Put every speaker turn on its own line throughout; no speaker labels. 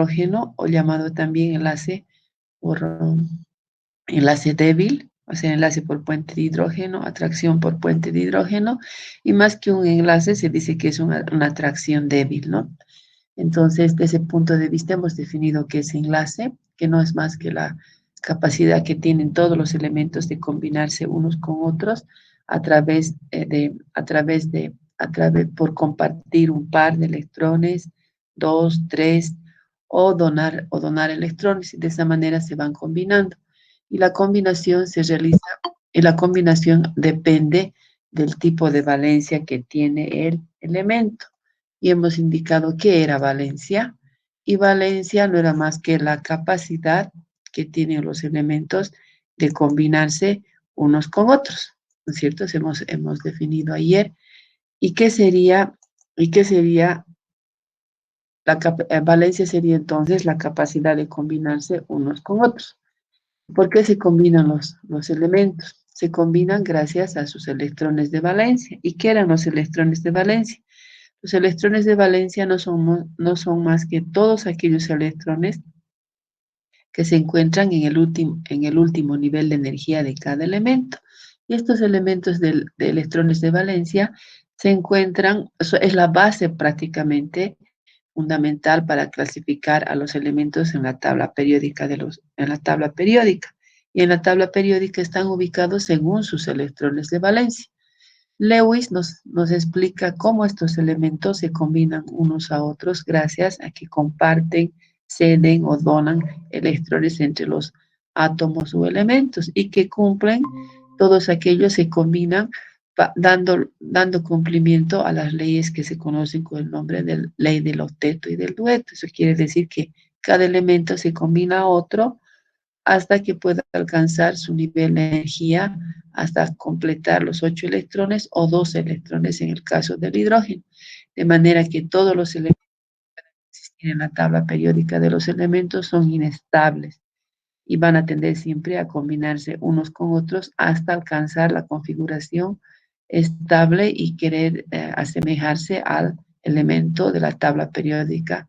hidrógeno, o llamado también enlace por enlace débil, o sea, enlace por puente de hidrógeno, atracción por puente de hidrógeno, y más que un enlace se dice que es una atracción débil, ¿no? Entonces, desde ese punto de vista hemos definido que es enlace, que no es más que la capacidad que tienen todos los elementos de combinarse unos con otros por compartir un par de electrones, dos, tres, o donar electrones, y de esa manera se van combinando. Y la combinación se realiza, y la combinación depende del tipo de valencia que tiene el elemento. Y hemos indicado que era valencia, y valencia no era más que la capacidad que tienen los elementos de combinarse unos con otros, ¿no es cierto? Eso hemos definido ayer. ¿Y qué sería, y qué sería valencia? Sería entonces la capacidad de combinarse unos con otros. ¿Por qué se combinan los elementos? Se combinan gracias a sus electrones de valencia. ¿Y qué eran los electrones de valencia? Los electrones de valencia no son más que todos aquellos electrones que se encuentran en el último nivel de energía de cada elemento. Y estos elementos de electrones de valencia se encuentran, es la base prácticamente fundamental para clasificar a los elementos en la tabla periódica en la tabla periódica. Y en la tabla periódica están ubicados según sus electrones de valencia. Lewis nos explica cómo estos elementos se combinan unos a otros gracias a que comparten, ceden o donan electrones entre los átomos o elementos, y que cumplen, todos aquellos se combinan dando cumplimiento a las leyes que se conocen con el nombre de ley del octeto y del dueto. Eso quiere decir que cada elemento se combina a otro hasta que pueda alcanzar su nivel de energía, hasta completar los 8 electrones o 2 electrones en el caso del hidrógeno. De manera que todos los elementos que existen en la tabla periódica de los elementos son inestables y van a tender siempre a combinarse unos con otros hasta alcanzar la configuración estable y querer asemejarse al elemento de la tabla periódica,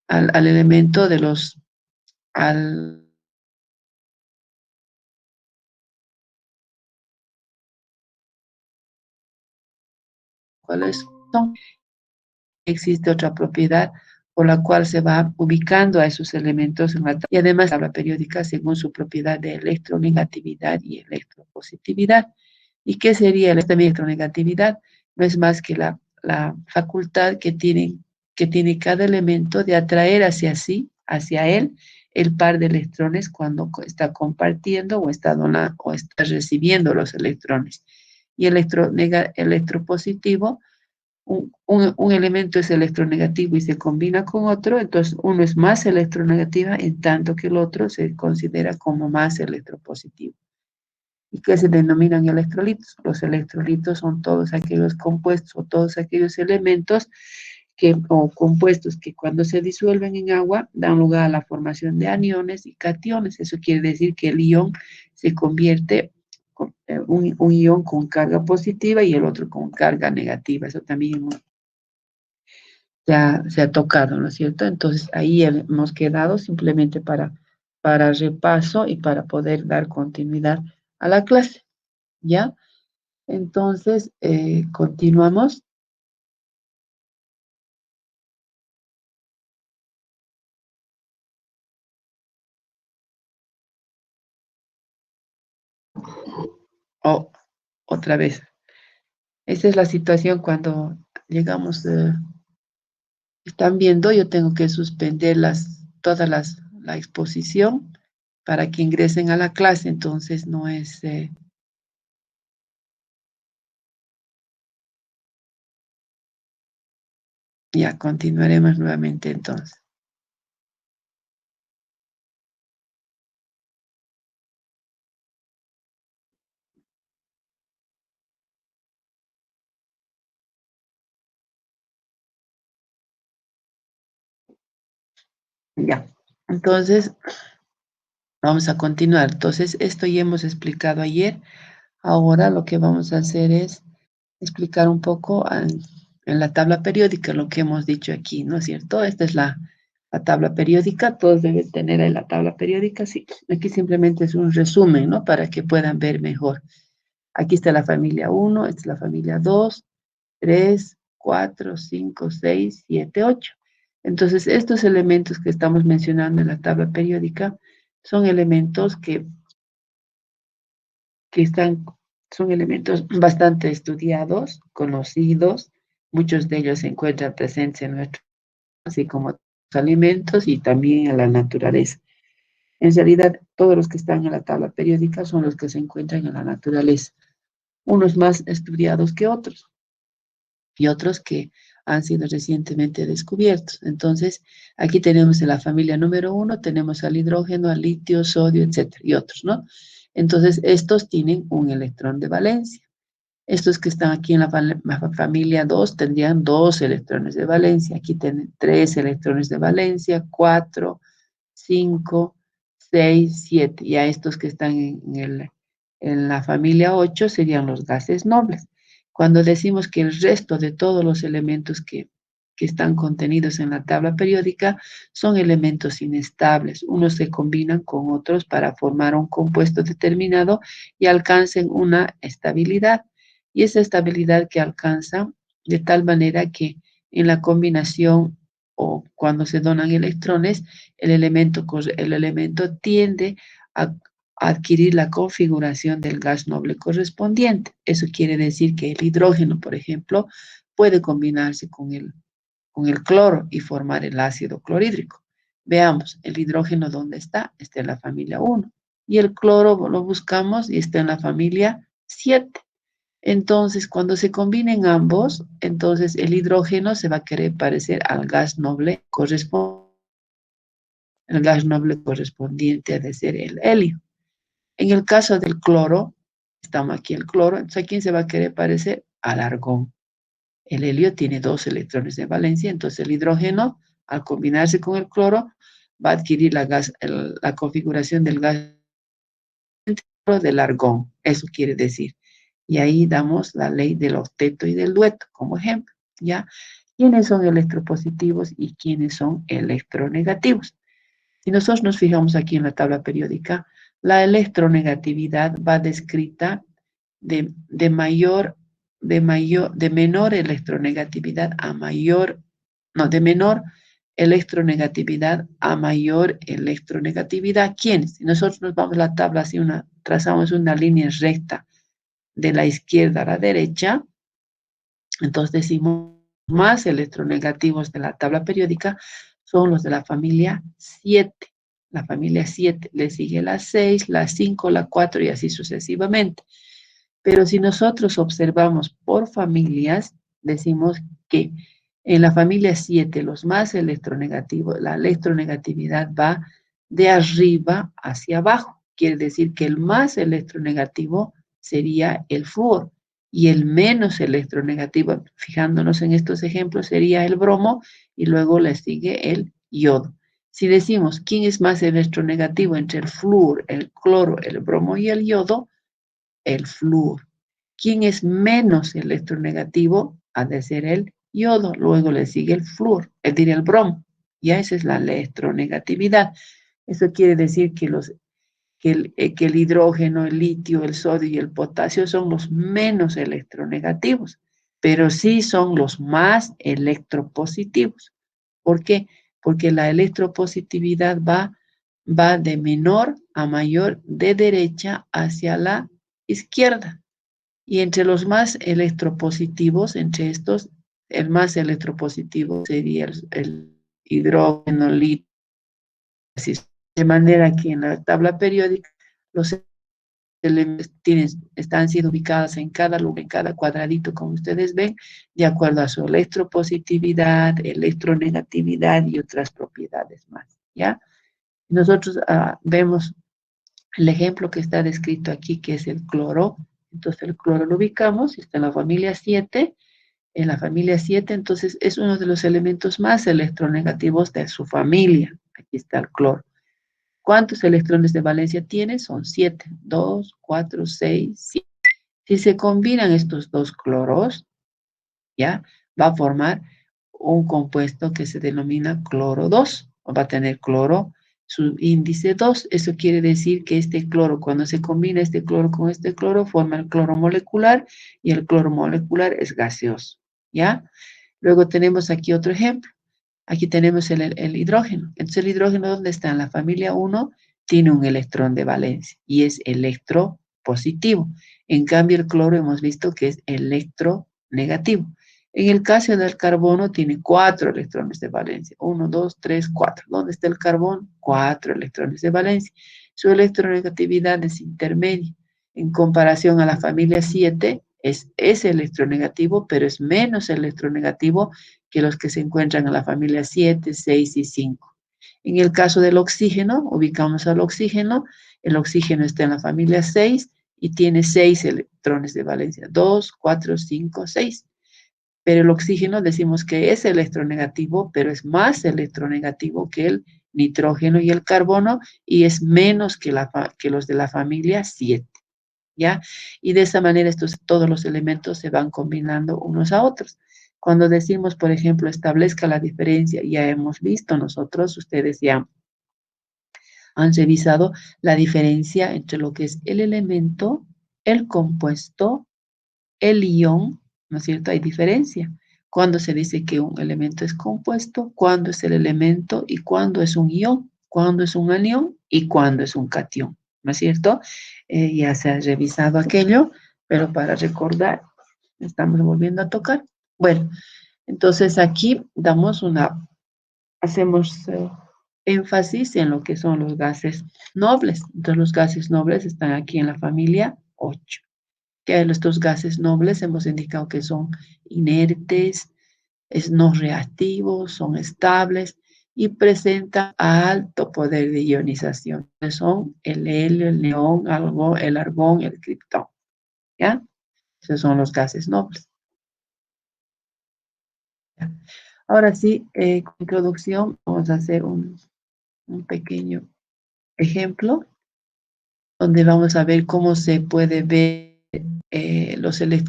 al elemento de los, al cuáles son. Existe otra propiedad por la cual se va ubicando a esos elementos en la tabla, y además la tabla periódica según su propiedad de electronegatividad y electropositividad. ¿Y qué sería la electronegatividad? No es más que la facultad que tiene cada elemento de atraer hacia sí, hacia él, el par de electrones cuando está compartiendo o está donando o está recibiendo los electrones. Y electropositivo, un elemento es electronegativo y se combina con otro, entonces uno es más electronegativa en tanto que el otro se considera como más electropositivo. ¿Y qué se denominan electrolitos? Los electrolitos son todos aquellos compuestos o todos aquellos elementos o compuestos que cuando se disuelven en agua dan lugar a la formación de aniones y cationes. Eso quiere decir que el ion se convierte un ion con carga positiva y el otro con carga negativa. Eso también se ha tocado, ¿no es cierto? Entonces ahí hemos quedado simplemente para repaso y para poder dar continuidad a la clase, ¿ya? Entonces, continuamos. Oh, otra vez. Esta es la situación cuando llegamos, están viendo, yo tengo que suspender la exposición para que ingresen a la clase, entonces no es, ya continuaremos nuevamente entonces. Ya, entonces vamos a continuar. Entonces, esto ya hemos explicado ayer. Ahora lo que vamos a hacer es explicar un poco en la tabla periódica lo que hemos dicho aquí, ¿no es cierto? Esta es La tabla periódica, todos deben tener ahí la tabla periódica, sí. Aquí simplemente es un resumen, ¿no? Para que puedan ver mejor. Aquí está la familia 1, esta es la familia 2, 3, 4, 5, 6, 7, 8. Entonces, estos elementos que estamos mencionando en la tabla periódica son elementos que están, son elementos bastante estudiados, conocidos. Muchos de ellos se encuentran presentes en nuestro, así como los alimentos y también en la naturaleza. En realidad, todos los que están en la tabla periódica son los que se encuentran en la naturaleza, unos más estudiados que otros y otros que han sido recientemente descubiertos. Entonces, aquí tenemos en la familia número 1, tenemos al hidrógeno, al litio, sodio, etcétera, y otros, ¿no? Entonces, estos tienen un electrón de valencia. Estos que están aquí en la familia 2 tendrían 2 electrones de valencia. Aquí tienen 3 electrones de valencia, 4, 5, 6, 7. Y a estos que están en la familia 8 serían los gases nobles. Cuando decimos que el resto de todos los elementos que están contenidos en la tabla periódica son elementos inestables. Unos se combinan con otros para formar un compuesto determinado y alcancen una estabilidad. Y esa estabilidad que alcanzan de tal manera que en la combinación o cuando se donan electrones, el elemento tiende a adquirir la configuración del gas noble correspondiente. Eso quiere decir que el hidrógeno, por ejemplo, puede combinarse con el cloro y formar el ácido clorhídrico. Veamos, el hidrógeno, ¿dónde está? Está en la familia 1. Y el cloro lo buscamos y está en la familia 7. Entonces, cuando se combinen ambos, entonces el hidrógeno se va a querer parecer al gas noble correspondiente. El gas noble correspondiente ha de ser el helio. En el caso del cloro, estamos aquí el cloro, entonces ¿a quién se va a querer parecer? Al argón. El helio tiene 2 electrones de valencia, entonces el hidrógeno, al combinarse con el cloro, va a adquirir la configuración del gas del argón. Eso quiere decir. Y ahí damos la ley del octeto y del dueto como ejemplo, ¿ya? ¿Quiénes son electropositivos y quiénes son electronegativos? Si nosotros nos fijamos aquí en la tabla periódica, la electronegatividad va descrita de menor electronegatividad a mayor, no, de menor electronegatividad a mayor electronegatividad. ¿Quiénes? Si nosotros nos vamos a la tabla, así trazamos una línea recta de la izquierda a la derecha, entonces decimos más electronegativos de la tabla periódica son los de la familia 7. La familia 7 le sigue la 6, la 5, la 4 y así sucesivamente. Pero si nosotros observamos por familias, decimos que en la familia 7 los más electronegativos, la electronegatividad va de arriba hacia abajo. Quiere decir que el más electronegativo sería el flúor y el menos electronegativo, fijándonos en estos ejemplos, sería el bromo y luego le sigue el yodo. Si decimos quién es más electronegativo entre el flúor, el cloro, el bromo y el yodo, el flúor. ¿Quién es menos electronegativo? Ha de ser el yodo. Luego le sigue el flúor, es decir, el bromo. Ya esa es la electronegatividad. Eso quiere decir que el hidrógeno, el litio, el sodio y el potasio son los menos electronegativos, pero sí son los más electropositivos. ¿Por qué? Porque la electropositividad va de menor a mayor, de derecha hacia la izquierda. Y entre los más electropositivos, entre estos, el más electropositivo sería el hidrógeno, litio. De manera que en la tabla periódica los elementos están siendo ubicados en cada lugar, en cada cuadradito, como ustedes ven, de acuerdo a su electropositividad, electronegatividad y otras propiedades más, ¿ya? Nosotros vemos el ejemplo que está descrito aquí, que es el cloro. Entonces el cloro lo ubicamos, está en la familia 7. En la familia 7, entonces es uno de los elementos más electronegativos de su familia. Aquí está el cloro. ¿Cuántos electrones de valencia tiene? Son 7. 2, 4, 6, 7. Si se combinan estos dos cloros, ¿ya? Va a formar un compuesto que se denomina cloro 2 va a tener cloro, su índice 2. Eso quiere decir que este cloro, cuando se combina este cloro con este cloro, forma el cloro molecular y el cloro molecular es gaseoso, ¿ya? Luego tenemos aquí otro ejemplo. Aquí tenemos el hidrógeno. Entonces, el hidrógeno, ¿dónde está? En la familia 1 tiene un electrón de valencia y es electropositivo. En cambio, el cloro hemos visto que es electronegativo. En el caso del carbono tiene 4 electrones de valencia. 1, 2, 3, 4. ¿Dónde está el carbón? 4 electrones de valencia. Su electronegatividad es intermedia. En comparación a la familia 7, es electronegativo, pero es menos electronegativo que los que se encuentran en la familia 7, 6 y 5. En el caso del oxígeno, ubicamos al oxígeno. El oxígeno está en la familia 6 y tiene 6 electrones de valencia. 2, 4, 5, 6. Pero el oxígeno decimos que es electronegativo, pero es más electronegativo que el nitrógeno y el carbono y es menos que los de la familia 7. ¿Ya? Y de esa manera todos los elementos se van combinando unos a otros. Cuando decimos, por ejemplo, establezca la diferencia, ya hemos visto nosotros, ustedes ya han revisado la diferencia entre lo que es el elemento, el compuesto, el ion, ¿no es cierto? Hay diferencia. Cuando se dice que un elemento es compuesto, cuándo es el elemento y cuándo es un ion, cuándo es un anión y cuándo es un catión, ¿no es cierto? Ya se ha revisado aquello, pero para recordar, estamos volviendo a tocar. Bueno, entonces aquí hacemos énfasis en lo que son los gases nobles. Entonces los gases nobles están aquí en la familia 8. Que estos gases nobles hemos indicado que son inertes, no reactivos, son estables y presentan alto poder de ionización. Son el helio, el neón, el argón, el criptón. ¿Ya? Esos son los gases nobles. ¿Ya? Ahora sí, con introducción, vamos a hacer un pequeño ejemplo donde vamos a ver cómo se puede ver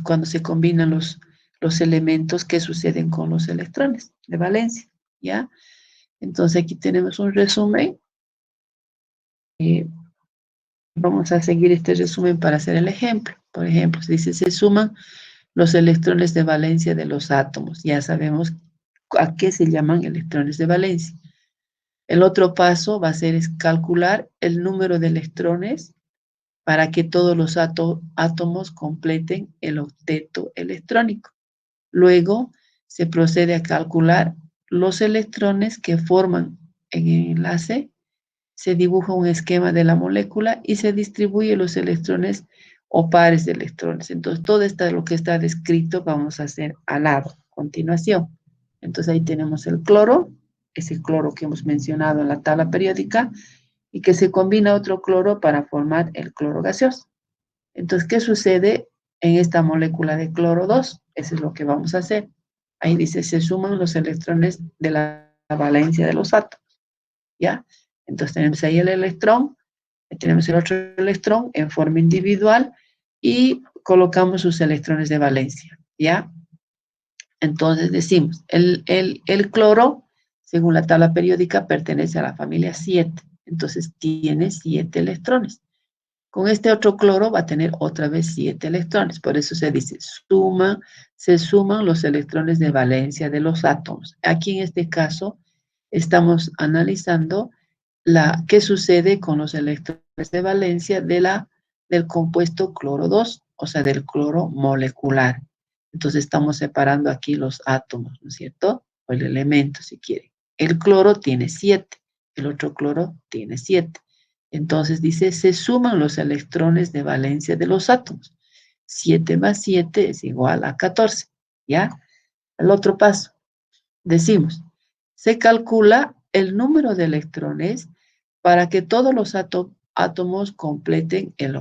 cuando se combinan los elementos que suceden con los electrones de valencia, ¿ya? Entonces aquí tenemos un resumen. Vamos a seguir este resumen para hacer el ejemplo. Por ejemplo, se dice, se suman los electrones de valencia de los átomos. Ya sabemos a qué se llaman electrones de valencia. El otro paso va a ser es calcular el número de electrones para que todos los átomos completen el octeto electrónico. Luego se procede a calcular los electrones que forman en el enlace, se dibuja un esquema de la molécula y se distribuye los electrones o pares de electrones. Entonces, todo esto lo que está descrito vamos a hacer al lado, a continuación. Entonces, ahí tenemos el cloro, ese cloro que hemos mencionado en la tabla periódica, y que se combina otro cloro para formar el cloro gaseoso. Entonces, ¿qué sucede en esta molécula de cloro 2? Eso es lo que vamos a hacer. Ahí dice, se suman los electrones de la valencia de los átomos, ¿ya? Entonces tenemos ahí el electrón, tenemos el otro electrón en forma individual y colocamos sus electrones de valencia, ¿ya? Entonces decimos, el cloro, según la tabla periódica, pertenece a la familia 7, entonces tiene 7 electrones. Con este otro cloro va a tener otra vez 7 electrones. Por eso se dice, se suman los electrones de valencia de los átomos. Aquí en este caso estamos analizando qué sucede con los electrones de valencia del compuesto cloro 2, o sea, del cloro molecular. Entonces estamos separando aquí los átomos, ¿no es cierto? O el elemento, si quiere. El cloro tiene 7, el otro cloro tiene 7. Entonces dice, se suman los electrones de valencia de los átomos. 7 más 7 es igual a 14, ¿ya? El otro paso, decimos, se calcula el número de electrones para que todos los átomos completen el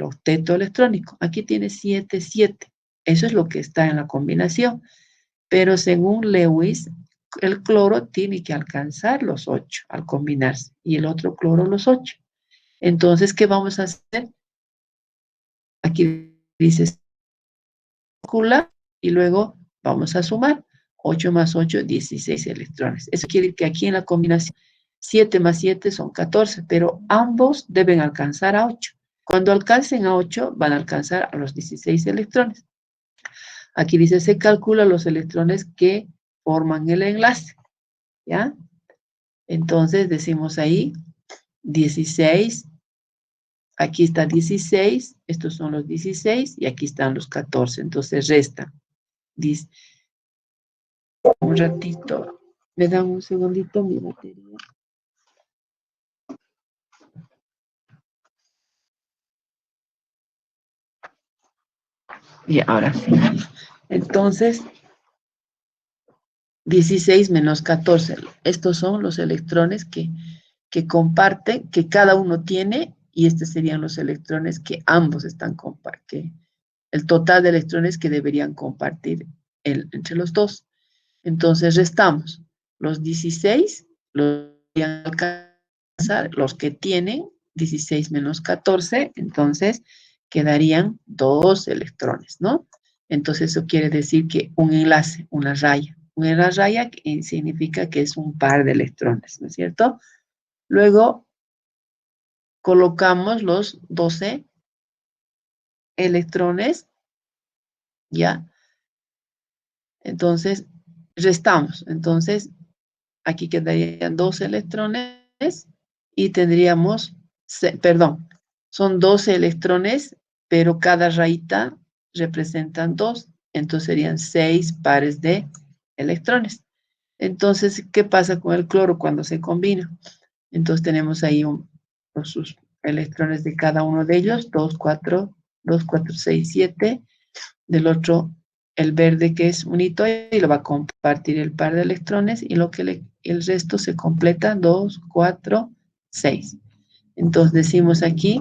octeto electrónico. Aquí tiene 7, 7. Eso es lo que está en la combinación. Pero según Lewis, el cloro tiene que alcanzar los 8 al combinarse y el otro cloro los 8. Entonces, ¿qué vamos a hacer? Aquí dice calcula y luego vamos a sumar. 8 más 8, 16 electrones. Eso quiere decir que aquí en la combinación 7 más 7 son 14, pero ambos deben alcanzar a 8. Cuando alcancen a 8, van a alcanzar a los 16 electrones. Aquí dice, se calcula los electrones que forman el enlace, ¿ya? Entonces decimos ahí 16, aquí está 16, estos son los 16 y aquí están los 14, entonces resta. Dice, un ratito, me dan un segundito mi batería. Y ahora sí. Entonces, 16 menos 14, estos son los electrones que comparten, que cada uno tiene, y estos serían los electrones que ambos están compartiendo, el total de electrones que deberían compartir entre los dos. Entonces restamos los 16, los que alcanzar, los que tienen 16 menos 14, entonces quedarían 2 electrones, ¿no? Entonces eso quiere decir que un enlace, una raya significa que es un par de electrones, ¿no es cierto? Luego colocamos los 12 electrones, ¿ya? Entonces, restamos. Entonces, aquí quedarían 2 electrones y tendríamos, perdón, son 12 electrones, pero cada rayita representan 2, entonces serían 6 pares de electrones. Entonces, ¿qué pasa con el cloro cuando se combina? Entonces tenemos ahí sus electrones de cada uno de ellos, 2, 4, 6, 7. Del otro, el verde que es unito y lo va a compartir el par de electrones y el resto se completa 2, 4, 6. Entonces decimos aquí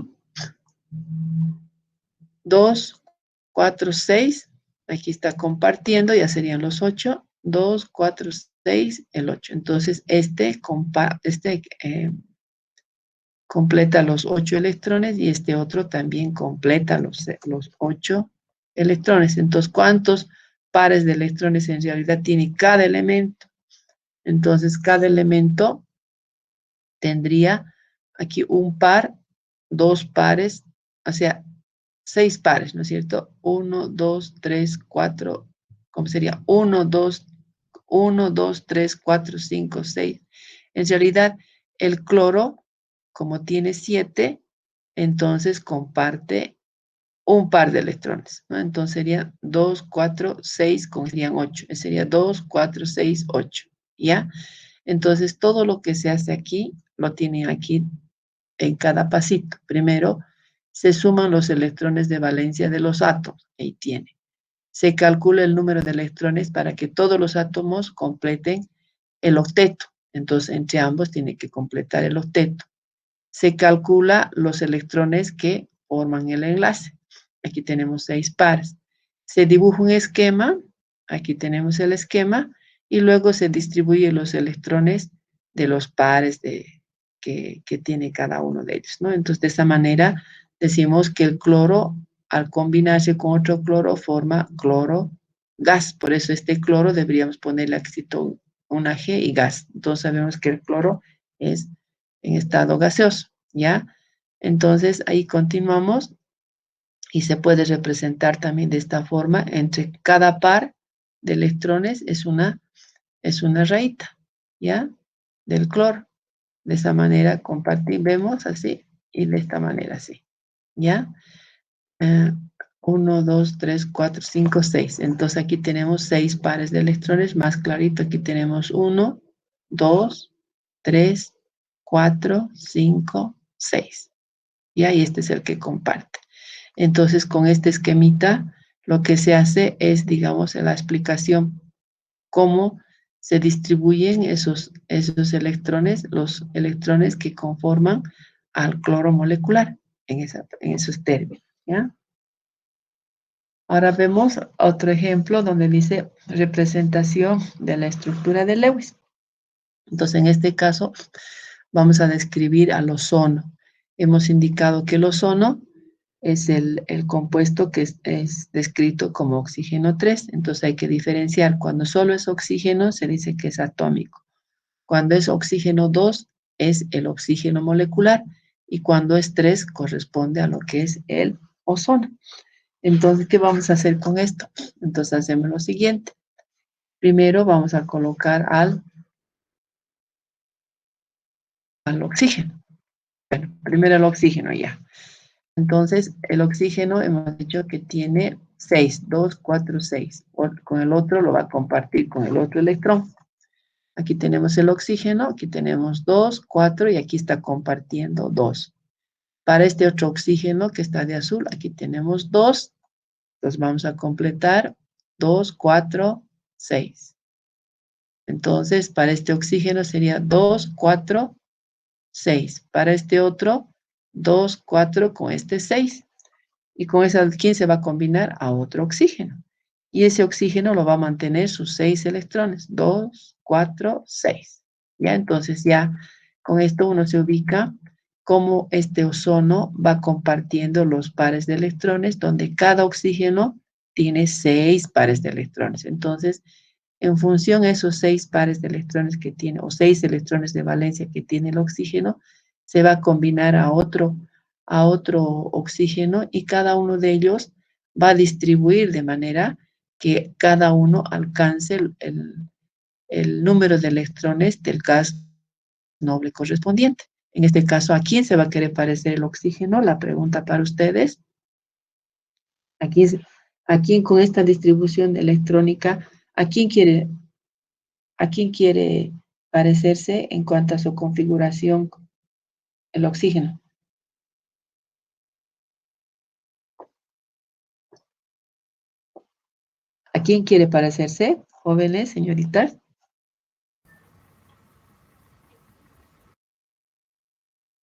2, 4, 6. Aquí está compartiendo, ya serían los 8. 2, 4, 6, el 8. Entonces completa los 8 electrones y este otro también completa los 8 electrones. Entonces, ¿cuántos pares de electrones en realidad tiene cada elemento? Entonces, cada elemento tendría aquí un par, 2 pares, o sea, 6 pares, ¿no es cierto? 1, 2, 3, 4, ¿cómo sería? 1, 2, 3, 4, 5, 6. En realidad, el cloro, como tiene 7, entonces comparte un par de electrones, ¿no? Entonces sería 2, 4, 6, como serían 8. Sería 2, 4, 6, 8, ¿ya? Entonces, todo lo que se hace aquí, lo tienen aquí en cada pasito. Primero, se suman los electrones de valencia de los átomos. Ahí tiene. Se calcula el número de electrones para que todos los átomos completen el octeto. Entonces, entre ambos tiene que completar el octeto. Se calcula los electrones que forman el enlace. Aquí tenemos 6 pares. Se dibuja un esquema. Aquí tenemos el esquema. Y luego se distribuyen los electrones de los pares que tiene cada uno de ellos, ¿no? Entonces, de esa manera decimos que el cloro, al combinarse con otro cloro, forma cloro gas. Por eso este cloro deberíamos ponerle aquí una G y gas. Entonces sabemos que el cloro es en estado gaseoso, ¿ya? Entonces ahí continuamos y se puede representar también de esta forma. Entre cada par de electrones es una rayita, ¿ya? Del cloro. De esa manera vemos así y de esta manera así, ¿ya? 1, 2, 3, 4, 5, 6. Entonces aquí tenemos 6 pares de electrones. Más clarito, aquí tenemos 1, 2, 3, 4, 5, 6. ¿Ya? Y este es el que comparte. Entonces, con este esquemita, lo que se hace es, digamos, la explicación cómo se distribuyen esos electrones, los electrones que conforman al cloro molecular en esos términos, ¿ya? Ahora vemos otro ejemplo donde dice representación de la estructura de Lewis. Entonces, en este caso, vamos a describir al ozono. Hemos indicado que el ozono es el compuesto que es descrito como oxígeno 3. Entonces hay que diferenciar. Cuando solo es oxígeno, se dice que es atómico. Cuando es oxígeno 2, es el oxígeno molecular. Y cuando es 3, corresponde a lo que es el ozono. Entonces, ¿qué vamos a hacer con esto? Entonces hacemos lo siguiente. Primero vamos a colocar al oxígeno. Bueno, primero el oxígeno ya. Entonces, el oxígeno hemos dicho que tiene 6, 2, 4, 6. Con el otro lo va a compartir con el otro electrón. Aquí tenemos el oxígeno, aquí tenemos 2, 4 y aquí está compartiendo 2. Para este otro oxígeno que está de azul, aquí tenemos 2. Entonces vamos a completar 2, 4, 6. Entonces, para este oxígeno sería 2, 4, 6. Para este otro, 2, 4 con este 6. Y con esa, ¿quién se va a combinar? A otro oxígeno. Y ese oxígeno lo va a mantener sus 6 electrones. 2, 4, 6. ¿Ya? Entonces ya con esto uno se ubica cómo este ozono va compartiendo los pares de electrones, donde cada oxígeno tiene 6 pares de electrones. Entonces, en función de esos 6 pares de electrones que tiene, o 6 electrones de valencia que tiene el oxígeno, se va a combinar a otro oxígeno y cada uno de ellos va a distribuir de manera que cada uno alcance el número de electrones del gas noble correspondiente. En este caso, ¿a quién se va a querer parecer el oxígeno? La pregunta para ustedes. ¿A quién con esta distribución electrónica, a quién quiere parecerse en cuanto a su configuración el oxígeno? ¿A quién quiere parecerse? Jóvenes, señoritas.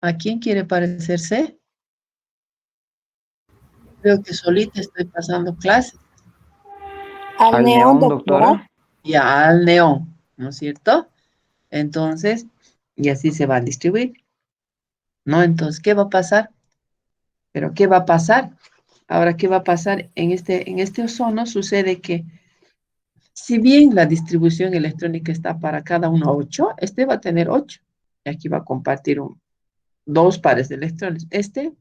¿A quién quiere parecerse? Creo que solita estoy pasando clases.
Al neón, doctora.
Y al neón, ¿no es cierto? Entonces, y así se va a distribuir, ¿no? Entonces, ¿qué va a pasar? ¿Pero qué va a pasar? Ahora, ¿qué va a pasar? En este ozono sucede que, si bien la distribución electrónica está para cada uno 8, este va a tener 8. Y aquí va a compartir dos pares de electrones. Este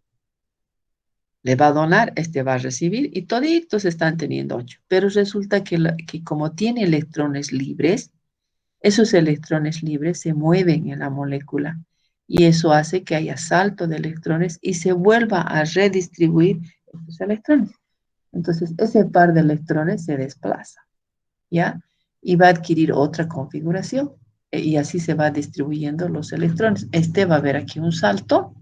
le va a donar, este va a recibir y toditos están teniendo 8. Pero resulta que como tiene electrones libres, esos electrones libres se mueven en la molécula y eso hace que haya salto de electrones y se vuelva a redistribuir estos electrones. Entonces, ese par de electrones se desplaza, ¿ya? Y va a adquirir otra configuración y así se va distribuyendo los electrones. Este va a haber aquí un salto,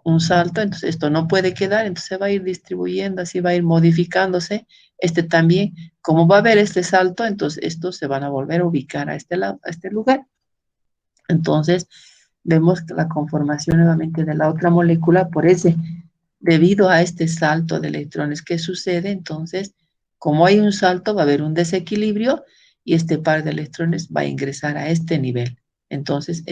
entonces esto no puede quedar, entonces se va a ir distribuyendo, así va a ir modificándose. Este también, como va a haber este salto, entonces estos se van a volver a ubicar a este lado, a este lugar. Entonces, vemos que la conformación nuevamente de la otra molécula debido a este salto de electrones que sucede, entonces, como hay un salto, va a haber un desequilibrio y este par de electrones va a ingresar a este nivel. Entonces,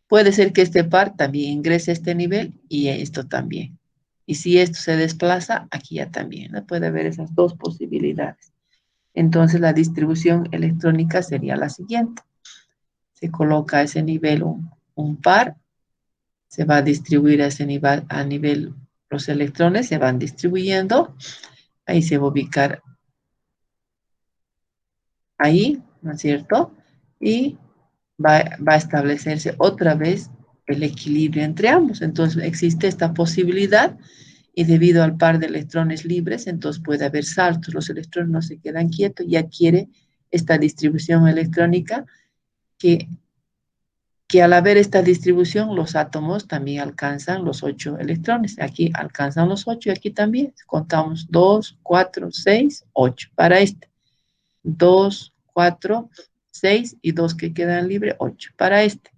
puede ser que este par también ingrese a este nivel y esto también. Y si esto se desplaza, aquí ya también, ¿no? Puede haber esas dos posibilidades. Entonces, la distribución electrónica sería la siguiente. Se coloca a ese nivel un par, se va a distribuir a nivel, los electrones se van distribuyendo, ahí se va a ubicar ahí, ¿no es cierto? Y va a establecerse otra vez el equilibrio entre ambos. Entonces existe esta posibilidad y debido al par de electrones libres, entonces puede haber saltos, los electrones no se quedan quietos y adquiere esta distribución electrónica que al haber esta distribución, los átomos también alcanzan los 8 electrones. Aquí alcanzan los 8 y aquí también. Contamos 2, 4, 6, 8. Para este, 2, 4, 6 y 2 que quedan libres, 8. Para este,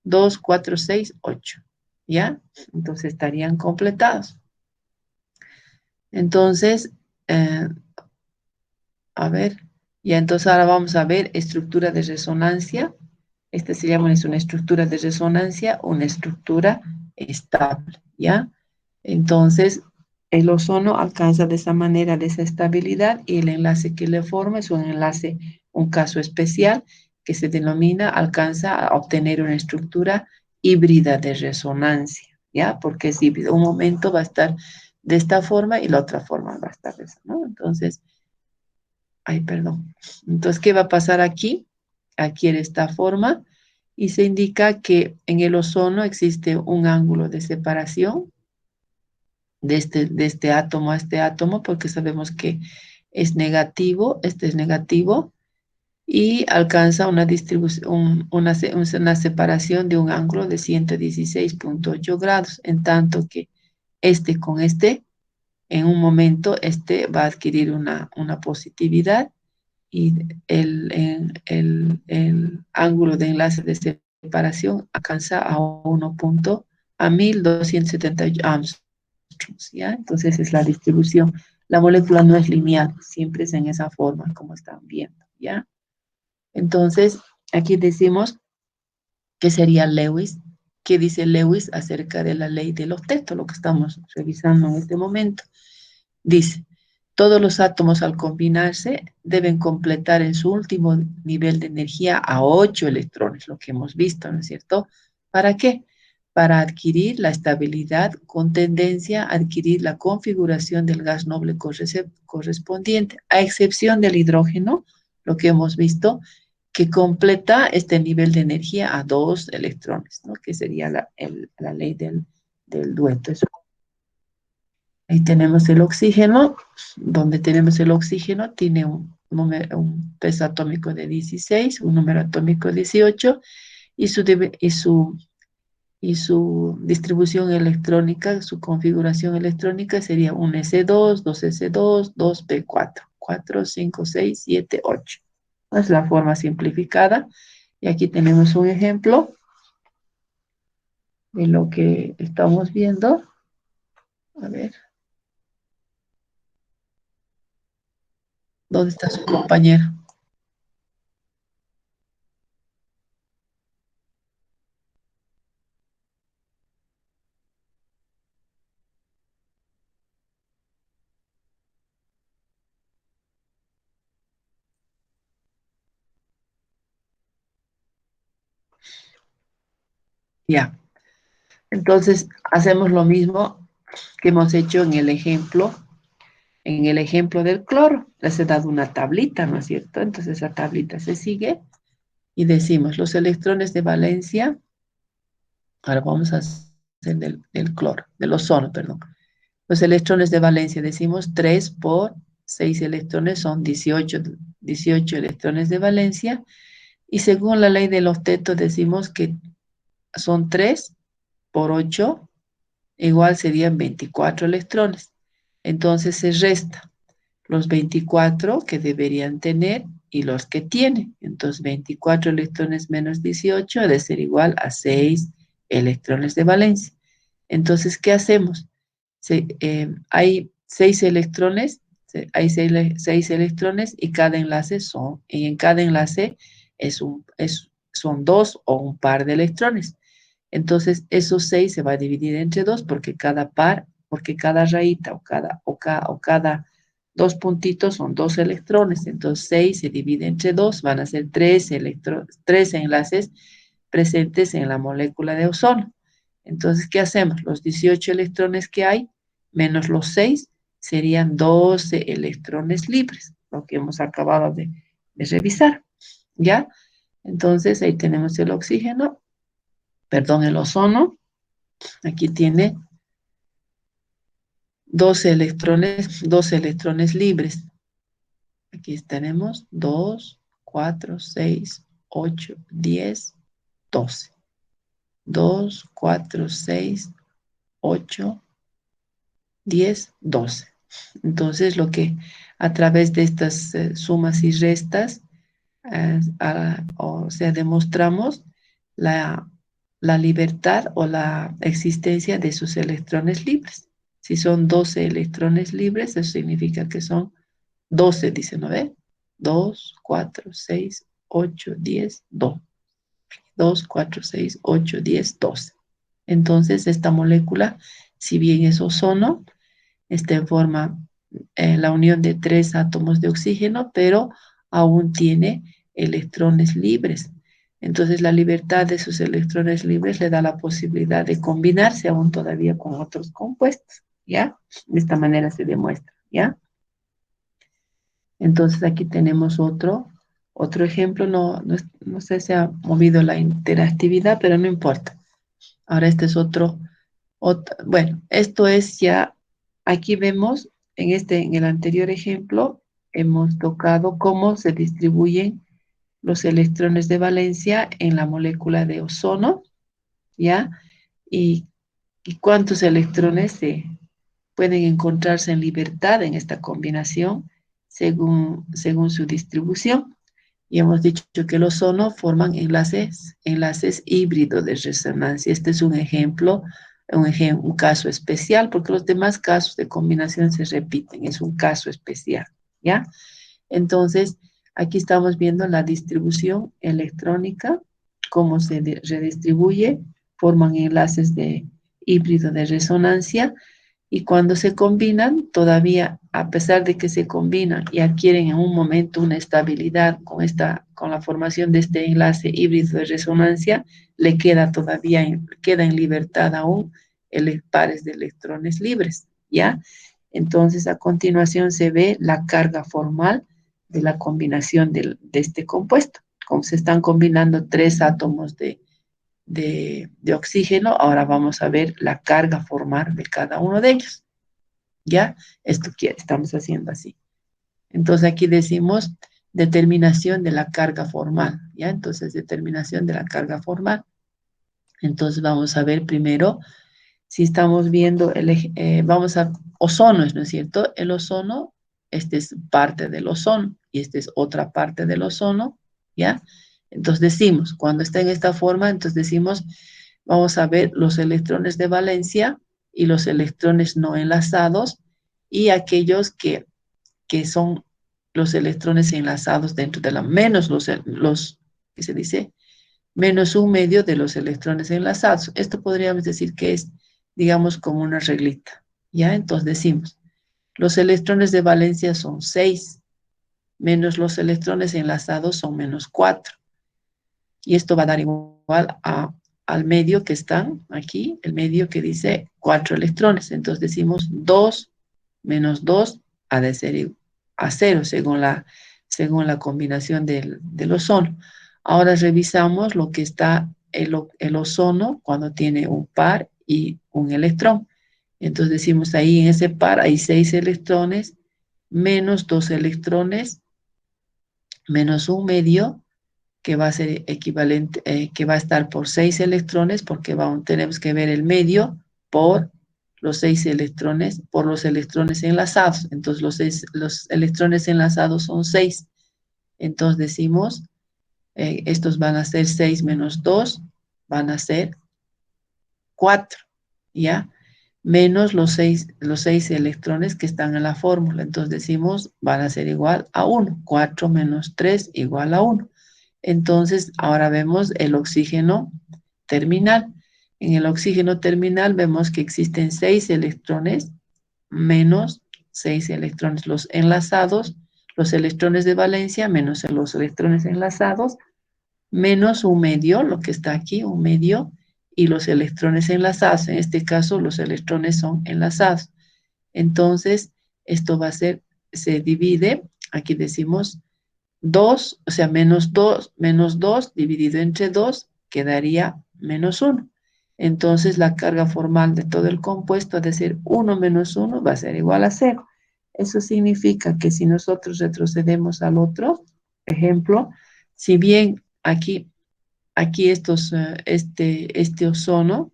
2, 4, 6, 8. ¿Ya? Entonces estarían completados. Entonces, a ver, ya entonces ahora vamos a ver estructura de resonancia. Esta se llama una estructura de resonancia, una estructura estable, ¿ya? Entonces, el ozono alcanza de esa manera esa estabilidad y el enlace que le forma es un enlace, un caso especial que se denomina, alcanza a obtener una estructura híbrida de resonancia, ¿ya? Porque es híbrido. Un momento va a estar de esta forma y la otra forma va a estar de esa, ¿no? Entonces, ay, perdón. Entonces, ¿qué va a pasar aquí? Adquiere esta forma y se indica que en el ozono existe un ángulo de separación de este átomo a este átomo, porque sabemos que es negativo, este es negativo, y alcanza una distribución, una separación de un ángulo de 116,8 grados, en tanto que este con este, en un momento, este va a adquirir una positividad y el ángulo de enlace de separación alcanza a 1278 Armstrongs, ¿ya? Entonces es la distribución. La molécula no es lineal, siempre es en esa forma como están viendo, ¿ya? Entonces, aquí decimos que sería Lewis. ¿Qué dice Lewis acerca de la ley del octeto? Lo que estamos revisando en este momento. Dice, todos los átomos al combinarse deben completar en su último nivel de energía a 8 electrones, lo que hemos visto, ¿no es cierto? ¿Para qué? Para adquirir la estabilidad con tendencia a adquirir la configuración del gas noble correspondiente, a excepción del hidrógeno, lo que hemos visto, que completa este nivel de energía a 2 electrones, ¿no? Que sería la ley del dueto. Eso. Ahí tenemos el oxígeno, donde tenemos el oxígeno, tiene un peso atómico de 16, un número atómico de 18, y su distribución electrónica, su configuración electrónica sería un S2, 2S2, 2P4, 4, 5, 6, 7, 8. Es la forma simplificada. Y aquí tenemos un ejemplo de lo que estamos viendo. A ver, ¿dónde está su compañero? Ya. Entonces, hacemos lo mismo que hemos hecho en el ejemplo del cloro. Les he dado una tablita, ¿no es cierto? Entonces, esa tablita se sigue y decimos los electrones de valencia. Ahora vamos a hacer del cloro, del ozono, perdón. Los electrones de valencia, decimos 3 por 6 electrones son 18 electrones de valencia. Y según la ley del octeto, decimos que son 3 por 8 igual serían 24 electrones. Entonces se resta los 24 que deberían tener y los que tienen. Entonces 24 electrones menos 18 ha de ser igual a 6 electrones de valencia. Entonces, ¿qué hacemos? Hay 6 electrones, hay 6 electrones y en cada enlace son 2 o un par de electrones. Entonces, esos 6 se va a dividir entre 2 porque cada rayita o cada 2 puntitos son 2 electrones. Entonces, 6 se divide entre 2, van a ser 3 enlaces presentes en la molécula de ozono. Entonces, ¿qué hacemos? Los 18 electrones que hay, menos los 6, serían 12 electrones libres, lo que hemos acabado de revisar, ¿ya? Entonces, ahí tenemos el oxígeno, perdón, el ozono. Aquí tiene 12 electrones libres. Aquí tenemos 2, 4, 6, 8, 10, 12. 2, 4, 6, 8, 10, 12. Entonces, lo que a través de estas sumas y restas, o sea, demostramos la, la libertad o la existencia de sus electrones libres. Si son 12 electrones libres, eso significa que son 12, dice, ¿no ve? 2, 4, 6, 8, 10, 2. 2, 4, 6, 8, 10, 12. Entonces, esta molécula Si bien es ozono, está en forma la unión de 3 átomos de oxígeno, pero aún tiene electrones libres. Entonces, la libertad de sus electrones libres le da la posibilidad de combinarse aún todavía con otros compuestos, ¿ya? De esta manera se demuestra, ¿ya? Entonces, aquí tenemos otro ejemplo. No sé si ha movido la interactividad, pero no importa. Ahora este es bueno, esto es ya, aquí vemos, en el anterior ejemplo, hemos tocado cómo se distribuyen los electrones de valencia en la molécula de ozono, ¿ya? Y, y cuántos electrones pueden encontrarse en libertad en esta combinación según su distribución. Y hemos dicho que el ozono forman enlaces híbridos de resonancia. Este es un caso especial, porque los demás casos de combinación se repiten, es un caso especial, ¿ya? Entonces, aquí estamos viendo la distribución electrónica, cómo se redistribuye, forman enlaces de híbrido de resonancia, y cuando se combinan, todavía, a pesar de que se combinan y adquieren en un momento una estabilidad con la formación de este enlace híbrido de resonancia, le queda en libertad aún pares de electrones libres, ¿ya? Entonces, a continuación se ve la carga formal de la combinación de este compuesto. Como se están combinando 3 átomos de oxígeno, ahora vamos a ver la carga formal de cada uno de ellos. ¿Ya? Esto que estamos haciendo así. Entonces aquí decimos determinación de la carga formal. ¿Ya? Entonces determinación de la carga formal. Entonces vamos a ver primero si estamos viendo, vamos a ozono, ¿no es cierto? El ozono, este es parte del ozono y esta es otra parte del ozono, ¿ya? Entonces decimos, cuando está en esta forma, entonces decimos, vamos a ver los electrones de valencia y los electrones no enlazados y aquellos que son los electrones enlazados dentro de la, menos ¿qué se dice? Menos un medio de los electrones enlazados. Esto podríamos decir que es, digamos, como una reglita, ¿ya? Entonces decimos, los electrones de valencia son 6, menos los electrones enlazados son menos 4. Y esto va a dar igual al medio que están aquí, el medio que dice 4 electrones. Entonces decimos 2 menos 2 ha de ser a 0 según la combinación del ozono. Ahora revisamos lo que está el ozono cuando tiene un par y un electrón. Entonces decimos ahí en ese par hay 6 electrones, menos 2 electrones, menos un medio, que va a ser equivalente, que va a estar por 6 electrones, porque tenemos que ver el medio por los 6 electrones, por los electrones enlazados. Entonces los electrones enlazados son 6. Entonces decimos, estos van a ser 6 menos 2, van a ser 4, ¿ya? Menos los seis electrones que están en la fórmula. Entonces decimos, van a ser igual a 1. 4 menos 3 igual a 1. Entonces, ahora vemos el oxígeno terminal. En el oxígeno terminal vemos que existen 6 electrones menos 6 electrones. Los enlazados, los electrones de valencia menos los electrones enlazados, menos un medio, lo que está aquí, un medio, y los electrones enlazados. En este caso, los electrones son enlazados. Entonces, esto se divide, aquí decimos 2, o sea, menos 2 dividido entre 2 quedaría menos 1. Entonces, la carga formal de todo el compuesto ha de ser 1 menos 1 va a ser igual a 0. Eso significa que si nosotros retrocedemos al otro ejemplo, si bien aquí este ozono,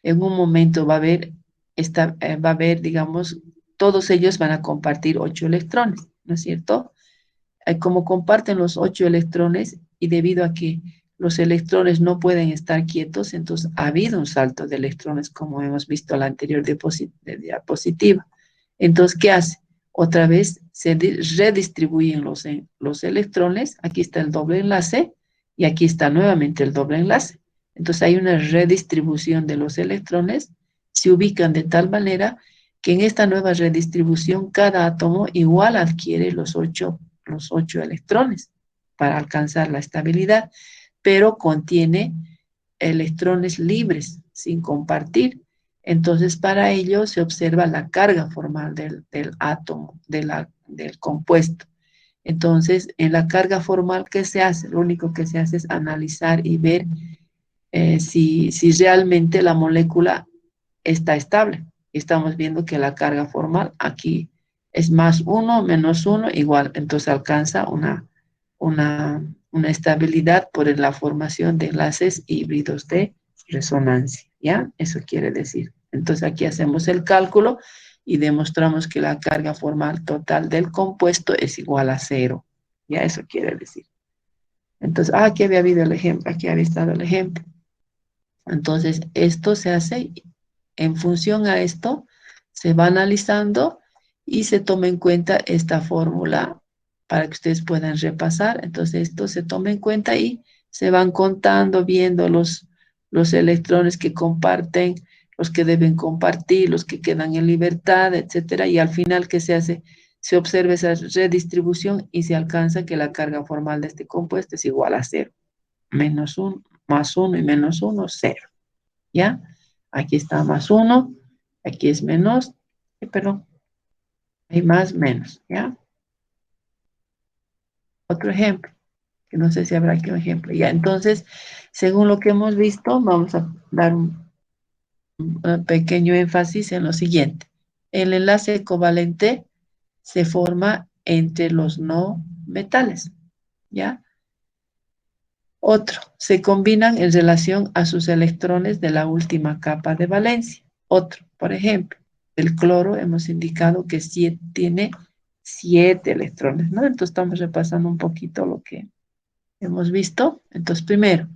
en un momento va a haber, digamos, todos ellos van a compartir 8 electrones, ¿no es cierto? Como comparten los 8 electrones y debido a que los electrones no pueden estar quietos, entonces ha habido un salto de electrones como hemos visto en la anterior diapositiva. Entonces, ¿qué hace? Otra vez se redistribuyen los electrones, aquí está el doble enlace y aquí está nuevamente el doble enlace. Entonces hay una redistribución de los electrones se ubican de tal manera que en esta nueva redistribución cada átomo igual adquiere los ocho electrones para alcanzar la estabilidad, pero contiene electrones libres, sin compartir. Entonces, para ello se observa la carga formal del átomo, del compuesto. Entonces, en la carga formal, ¿qué se hace? Lo único que se hace es analizar y ver si realmente la molécula está estable. Estamos viendo que la carga formal aquí es más uno menos uno igual. Entonces alcanza una estabilidad por la formación de enlaces híbridos de resonancia. ¿Ya? Eso quiere decir. Entonces aquí hacemos el cálculo y demostramos que la carga formal total del compuesto es igual a cero. Ya eso quiere decir. Entonces, aquí había habido el ejemplo, aquí había estado el ejemplo. Entonces, esto se hace en función a esto, se va analizando y se toma en cuenta esta fórmula para que ustedes puedan repasar. Entonces, esto se toma en cuenta y se van contando, viendo los electrones que comparten, los que deben compartir, los que quedan en libertad, etcétera. Y al final, ¿qué se hace? Se observa esa redistribución y se alcanza que la carga formal de este compuesto es igual a cero. Menos uno, más uno y menos uno, cero. ¿Ya? Aquí está más uno, aquí es menos, perdón, hay más, menos, ¿ya? Otro ejemplo, que no sé si habrá aquí un ejemplo, ¿ya? Entonces, según lo que hemos visto, vamos a dar un pequeño énfasis en lo siguiente. El enlace covalente se forma entre los no metales, ¿ya? Otro, se combinan en relación a sus electrones de la última capa de valencia. Otro, por ejemplo, el cloro hemos indicado que tiene 7 electrones, ¿no? Entonces estamos repasando un poquito lo que hemos visto. Entonces, primero,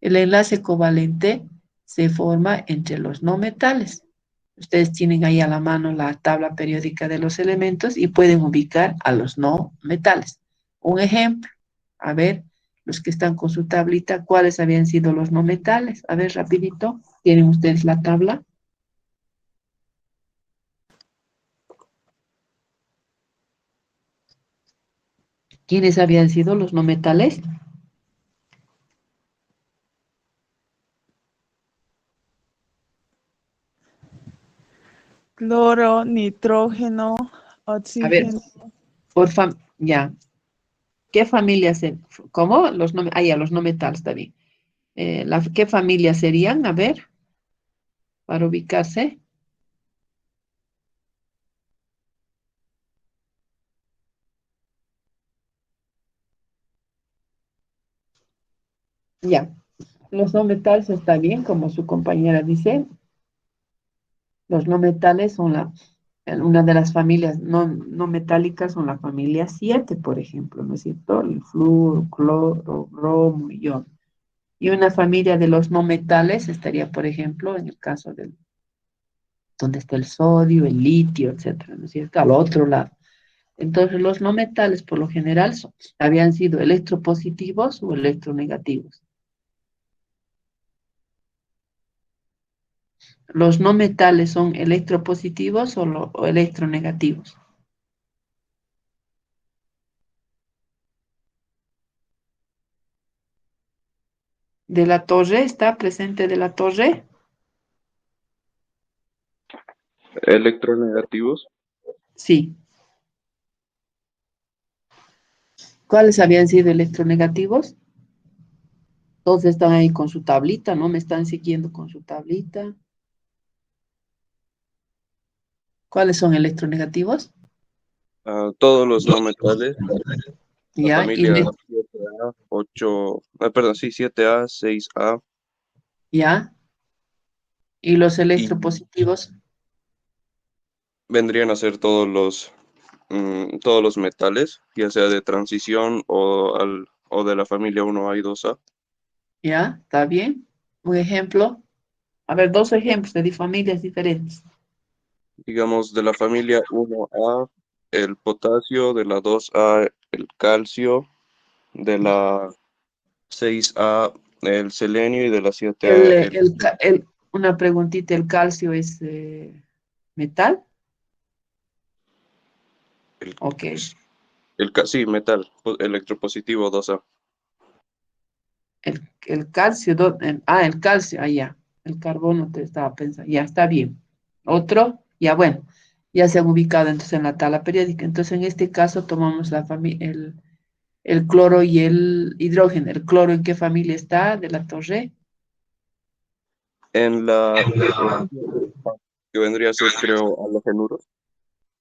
el enlace covalente se forma entre los no metales. Ustedes tienen ahí a la mano la tabla periódica de los elementos y pueden ubicar a los no metales. Un ejemplo, a ver, los que están con su tablita, ¿cuáles habían sido los no metales? A ver, rapidito, ¿tienen ustedes la tabla? ¿Quiénes habían sido los no metales?
Cloro, nitrógeno,
A ver,
oxígeno.
ya, ¿qué familia ¿cómo? Ya, los no metales, está bien. ¿Qué familia serían? A ver, para ubicarse. Ya, los no metales está bien, como su compañera dice. Los no metales son una de las familias no metálicas, son la familia 7, por ejemplo, ¿no es cierto? El flúor, cloro, bromo, ion. Y una familia de los no metales estaría, por ejemplo, en el caso donde está el sodio, el litio, etcétera, ¿no es cierto? Al otro lado. Entonces, los no metales, por lo general, habían sido electropositivos o electronegativos. Los no metales son electropositivos o electronegativos. De la Torre, ¿está presente de la Torre?
Electronegativos.
Sí. ¿Cuáles habían sido electronegativos? Todos están ahí con su tablita, ¿no? Me están siguiendo con su tablita. ¿Cuáles son electronegativos?
Todos los no metales, la
Ya,
familia 7A, 8, perdón, sí, 7A, 6A,
ya. Y los
y
electropositivos,
vendrían a ser todos los metales, ya sea de transición o de la familia 1A y 2A.
ya, ¿está bien? Un ejemplo. A ver, dos ejemplos de familias diferentes.
Digamos, de la familia 1A, el potasio, de la 2A, el calcio, de la 6A, el selenio y de la
El,
7A,
el, ca- el, una preguntita, ¿el calcio es metal?
El,
Ok.
sí, metal, electropositivo 2A.
El calcio, el calcio, ya. El carbono te estaba pensando, ya está bien. Otro, ya bueno, ya se han ubicado entonces en la tabla periódica. Entonces en este caso tomamos el cloro y el hidrógeno. ¿El cloro en qué familia está de la torre?
En la que vendría a ser, creo, halogenuros.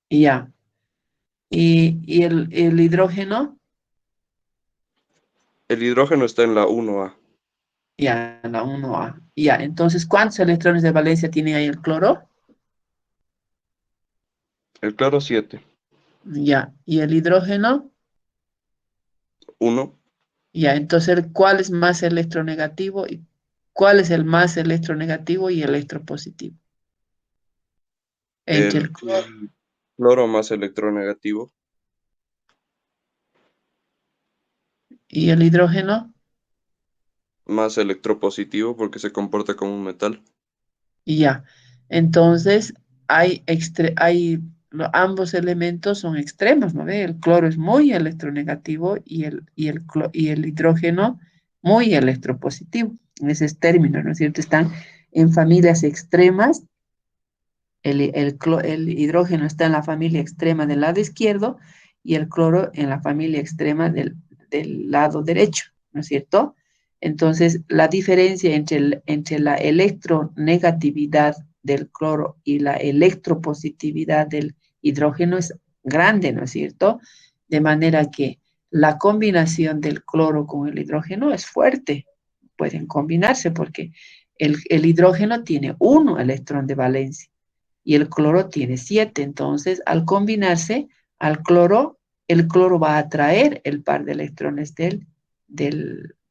Ya. Y el hidrógeno,
El hidrógeno está en la 1A.
ya, la 1A. Ya, entonces, ¿cuántos electrones de valencia tiene ahí el cloro?
El cloro 7.
Ya. ¿Y el hidrógeno?
1.
Ya, entonces, ¿cuál es más electronegativo y cuál es el más electronegativo y electropositivo? Entre
El
el cloro
cloro más electronegativo.
y el hidrógeno,
Más electropositivo porque se comporta como un metal.
y ya. Entonces, ambos elementos son extremos, ¿no ve? El cloro es muy electronegativo y el hidrógeno muy electropositivo. Ese es término, ¿no es cierto? Están en familias extremas. El hidrógeno está en la familia extrema del lado izquierdo y el cloro en la familia extrema del lado derecho, ¿no es cierto? Entonces, la diferencia entre la electronegatividad del cloro y la electropositividad del hidrógeno es grande, ¿no es cierto? De manera que la combinación del cloro con el hidrógeno es fuerte. Pueden combinarse porque el hidrógeno tiene 1 electrón de valencia y el cloro tiene 7. Entonces, al combinarse al cloro, el cloro va a atraer el par de electrones del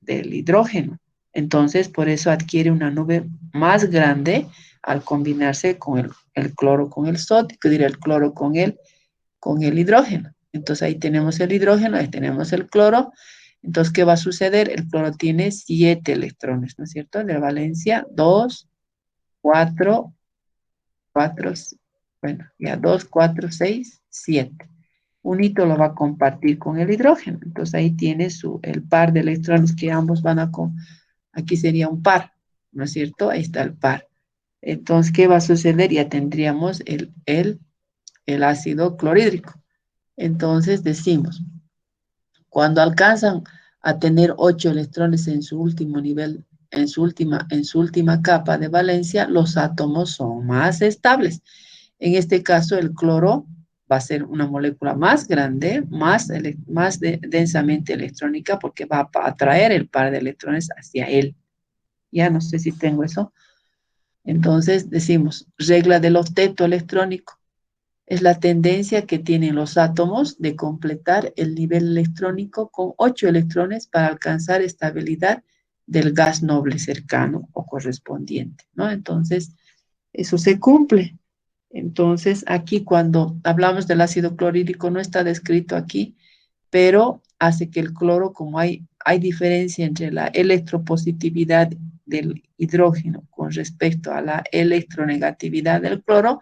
hidrógeno. Entonces, por eso adquiere una nube más grande al combinarse con el cloro con el sodio, que dirá el cloro con el hidrógeno. Entonces, ahí tenemos el hidrógeno, ahí tenemos el cloro. Entonces, ¿qué va a suceder? El cloro tiene 7 electrones, ¿no es cierto? De valencia, 2, 4, 4, bueno, ya 2, 4, 6, 7. Un hito lo va a compartir con el hidrógeno. Entonces ahí tiene el par de electrones que ambos van aquí sería un par, ¿no es cierto? Ahí está el par. Entonces, ¿qué va a suceder? Ya tendríamos el ácido clorhídrico. Entonces decimos, cuando alcanzan a tener 8 electrones en su último nivel, en su última capa de valencia, los átomos son más estables. En este caso, el cloro va a ser una molécula más grande, más densamente electrónica, porque va a atraer el par de electrones hacia él. Ya no sé si tengo eso. Entonces decimos, regla del octeto electrónico es la tendencia que tienen los átomos de completar el nivel electrónico con 8 electrones para alcanzar estabilidad del gas noble cercano o correspondiente, ¿no? Entonces, eso se cumple. Entonces, aquí cuando hablamos del ácido clorhídrico, no está descrito aquí, pero hace que el cloro, como hay diferencia entre la electropositividad del hidrógeno con respecto a la electronegatividad del cloro,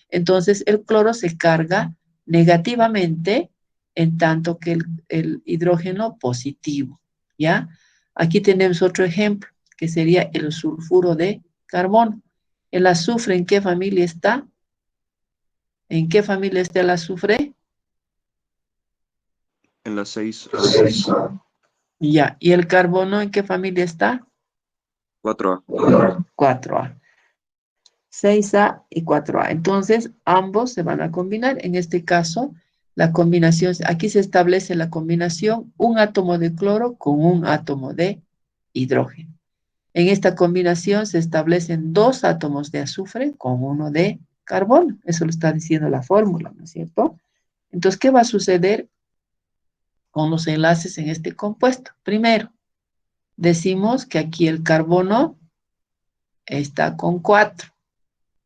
entonces el cloro se carga negativamente en tanto que el hidrógeno positivo, ¿ya? Aquí tenemos otro ejemplo, que sería el sulfuro de carbono. ¿El azufre en qué familia está? ¿En qué familia está el azufre?
En la 6A.
Ya. ¿Y el carbono en qué familia está?
4A.
4A. 6A y 4A. Entonces, ambos se van a combinar. En este caso, la combinación, aquí se establece la combinación, un átomo de cloro con un átomo de hidrógeno. En esta combinación se establecen 2 átomos de azufre con uno de carbono. Eso lo está diciendo la fórmula, ¿no es cierto? Entonces, ¿qué va a suceder con los enlaces en este compuesto? Primero, decimos que aquí el carbono está con 4.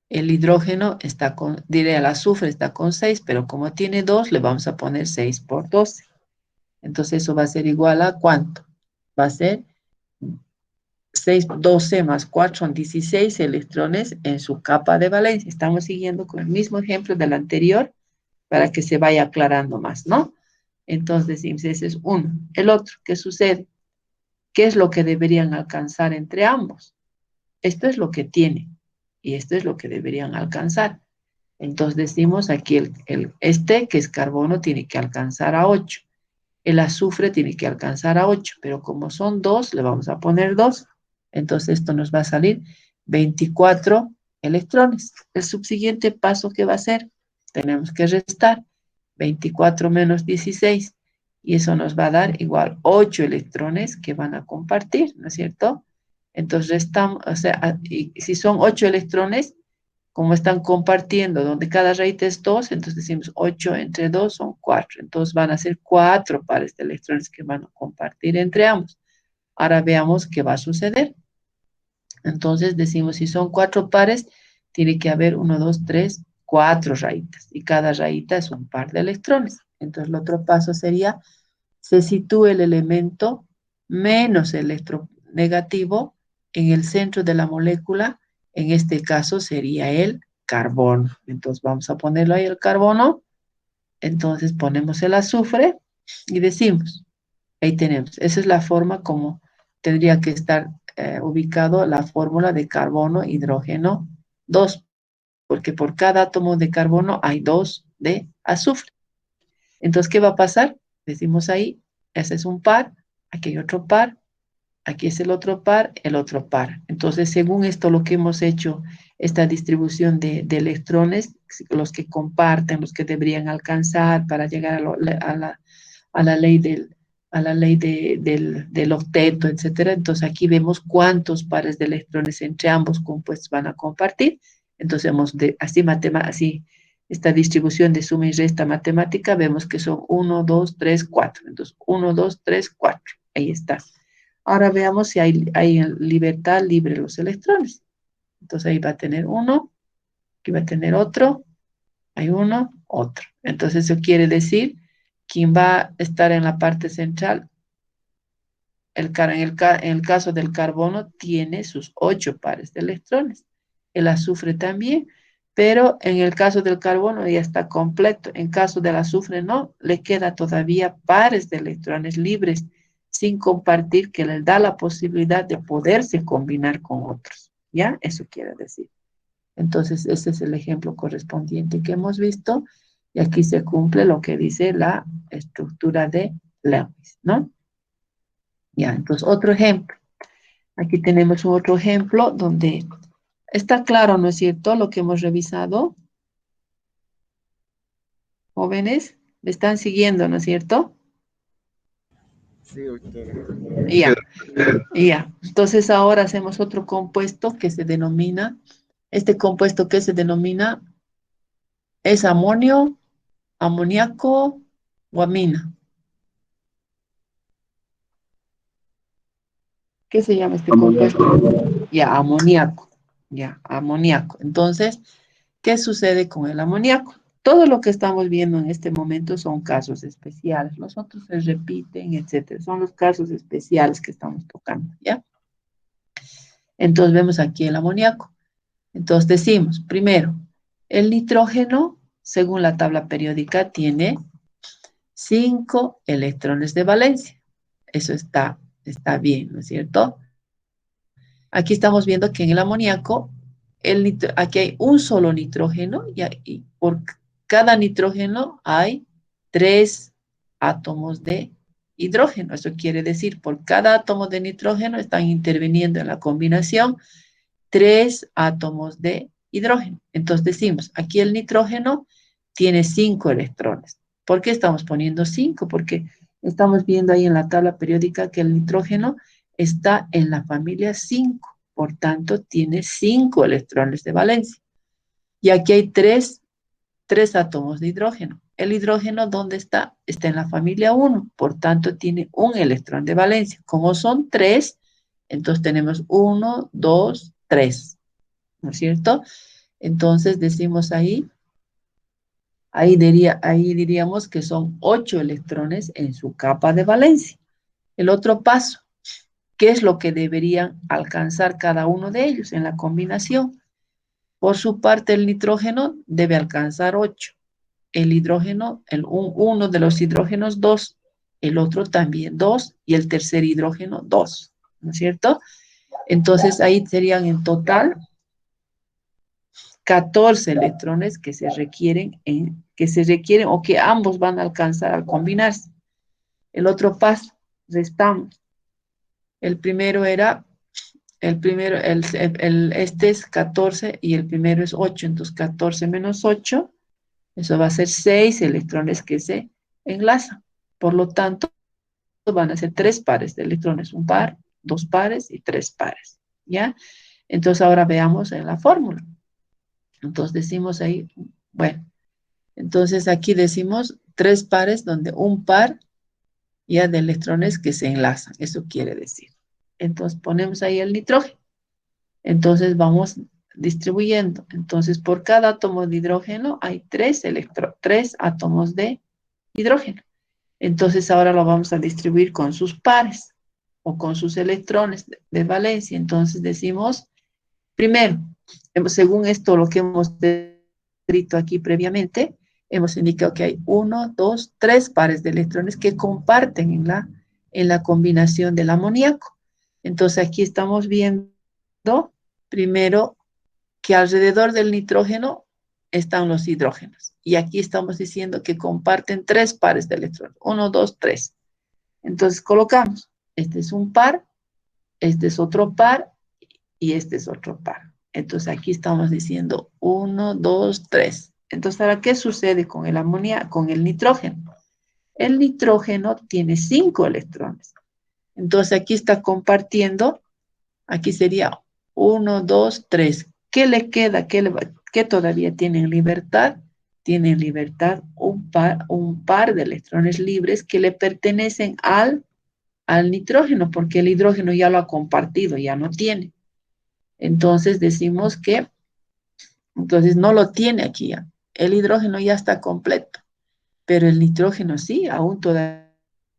El hidrógeno está diré, el azufre está con 6, pero como tiene 2, le vamos a poner 6 por 12. Entonces eso va a ser igual a ¿cuánto? Va a ser 6, 12 más 4 son 16 electrones en su capa de valencia. Estamos siguiendo con el mismo ejemplo del anterior para que se vaya aclarando más, ¿no? Entonces decimos, ese es uno. El otro, ¿qué sucede? ¿Qué es lo que deberían alcanzar entre ambos? Esto es lo que tienen y esto es lo que deberían alcanzar. Entonces decimos aquí, este que es carbono tiene que alcanzar a 8. El azufre tiene que alcanzar a 8, pero como son 2, le vamos a poner 2. Entonces esto nos va a salir 24 electrones. El subsiguiente paso que va a ser, tenemos que restar 24 menos 16 y eso nos va a dar igual 8 electrones que van a compartir, ¿no es cierto? Entonces restamos, o sea, y si son 8 electrones, como están compartiendo, donde cada raíz es 2, entonces decimos 8 entre 2 son 4. Entonces van a ser 4 pares de electrones que van a compartir entre ambos. Ahora veamos qué va a suceder. Entonces decimos, si son 4 pares, tiene que haber 1, 2, 3, 4 rayitas. Y cada rayita es un par de electrones. Entonces el otro paso sería, se sitúa el elemento menos electronegativo en el centro de la molécula. En este caso sería el carbono. Entonces vamos a ponerlo ahí el carbono. Entonces ponemos el azufre y decimos, ahí tenemos, esa es la forma como tendría que estar ubicado la fórmula de carbono, hidrógeno 2, porque por cada átomo de carbono hay 2 de azufre. Entonces, ¿qué va a pasar? Decimos ahí, ese es un par, aquí hay otro par, aquí es el otro par. Entonces, según esto, lo que hemos hecho, esta distribución de electrones, los que comparten, los que deberían alcanzar para llegar a la ley del octeto, etcétera. Entonces, aquí vemos cuántos pares de electrones entre ambos compuestos van a compartir. Entonces, así esta distribución de suma y resta matemática, vemos que son 1, 2, 3, 4. Entonces, 1, 2, 3, 4. Ahí está. Ahora veamos si hay libertad libre los electrones. Entonces ahí va a tener uno, aquí va a tener otro, hay uno, otro. Entonces eso quiere decir, quien va a estar en la parte central, en el caso del carbono, tiene sus 8 pares de electrones. El azufre también, pero en el caso del carbono ya está completo. En caso del azufre no, le queda todavía pares de electrones libres sin compartir que les da la posibilidad de poderse combinar con otros. ¿Ya? Eso quiere decir. Entonces, ese es el ejemplo correspondiente que hemos visto y aquí se cumple lo que dice la estructura de Lewis, ¿no? Ya, entonces otro ejemplo. Aquí tenemos otro ejemplo donde está claro, ¿no es cierto? Lo que hemos revisado. Jóvenes, me están siguiendo, ¿no es cierto?
Sí, doctora.
Ya, ya. Entonces ahora hacemos otro compuesto que se denomina, este compuesto que se denomina es amonio, amoníaco o amina. ¿Qué se llama este compuesto? Ya, amoníaco. Ya, amoníaco. Entonces, ¿qué sucede con el amoníaco? Todo lo que estamos viendo en este momento son casos especiales. Los otros se repiten, etcétera. Son los casos especiales que estamos tocando, ¿ya? Entonces vemos aquí el amoníaco. Entonces decimos, primero, el nitrógeno, según la tabla periódica, tiene 5 electrones de valencia. Eso está bien, ¿no es cierto? Aquí estamos viendo que en el amoníaco, aquí hay un solo nitrógeno y por cada nitrógeno hay 3 átomos de hidrógeno. Eso quiere decir, por cada átomo de nitrógeno están interviniendo en la combinación 3 átomos de hidrógeno. Entonces decimos, aquí el nitrógeno tiene 5 electrones. ¿Por qué estamos poniendo 5? Porque estamos viendo ahí en la tabla periódica que el nitrógeno está en la familia 5, por tanto tiene 5 electrones de valencia. Y aquí hay 3 átomos de hidrógeno. El hidrógeno, ¿dónde está? Está en la familia 1, por tanto tiene un electrón de valencia. Como son 3, entonces tenemos 1, 2, 3, ¿no es cierto? Entonces decimos ahí diríamos que son 8 electrones en su capa de valencia. El otro paso, qué es lo que deberían alcanzar cada uno de ellos en la combinación. Por su parte, el nitrógeno debe alcanzar 8. El hidrógeno, uno de los hidrógenos 2, el otro también 2 y el tercer hidrógeno 2, ¿no es cierto? Entonces ahí serían en total 14 electrones que se requieren o que ambos van a alcanzar al combinarse. El otro paso, restamos. Este es 14 y el primero es 8, entonces 14 menos 8, eso va a ser 6 electrones que se enlazan. Por lo tanto, van a ser 3 pares de electrones, un par, 2 pares y 3 pares, ¿ya? Entonces ahora veamos en la fórmula. Entonces decimos ahí, bueno, entonces aquí decimos 3 pares donde un par ya de electrones que se enlazan, eso quiere decir. Entonces ponemos ahí el nitrógeno. Entonces vamos distribuyendo. Entonces por cada átomo de hidrógeno hay 3 átomos de hidrógeno. Entonces ahora lo vamos a distribuir con sus pares o con sus electrones de valencia. Entonces decimos, primero, según esto lo que hemos descrito aquí previamente, hemos indicado que hay 1, 2, 3 pares de electrones que comparten en la combinación del amoníaco. Entonces aquí estamos viendo primero que alrededor del nitrógeno están los hidrógenos. Y aquí estamos diciendo que comparten 3 pares de electrones. 1, 2, 3. Entonces colocamos, este es un par, este es otro par y este es otro par. Entonces aquí estamos diciendo 1, 2, 3. Entonces, ¿ahora qué sucede con el con el nitrógeno? El nitrógeno tiene 5 electrones. Entonces aquí está compartiendo, aquí sería 1, 2, 3. ¿Qué le queda? ¿Qué todavía tienen libertad? Tienen libertad un par de electrones libres que le pertenecen al nitrógeno, porque el hidrógeno ya lo ha compartido, ya no tiene. Entonces decimos que, entonces no lo tiene aquí ya. El hidrógeno ya está completo, pero el nitrógeno sí, aún todavía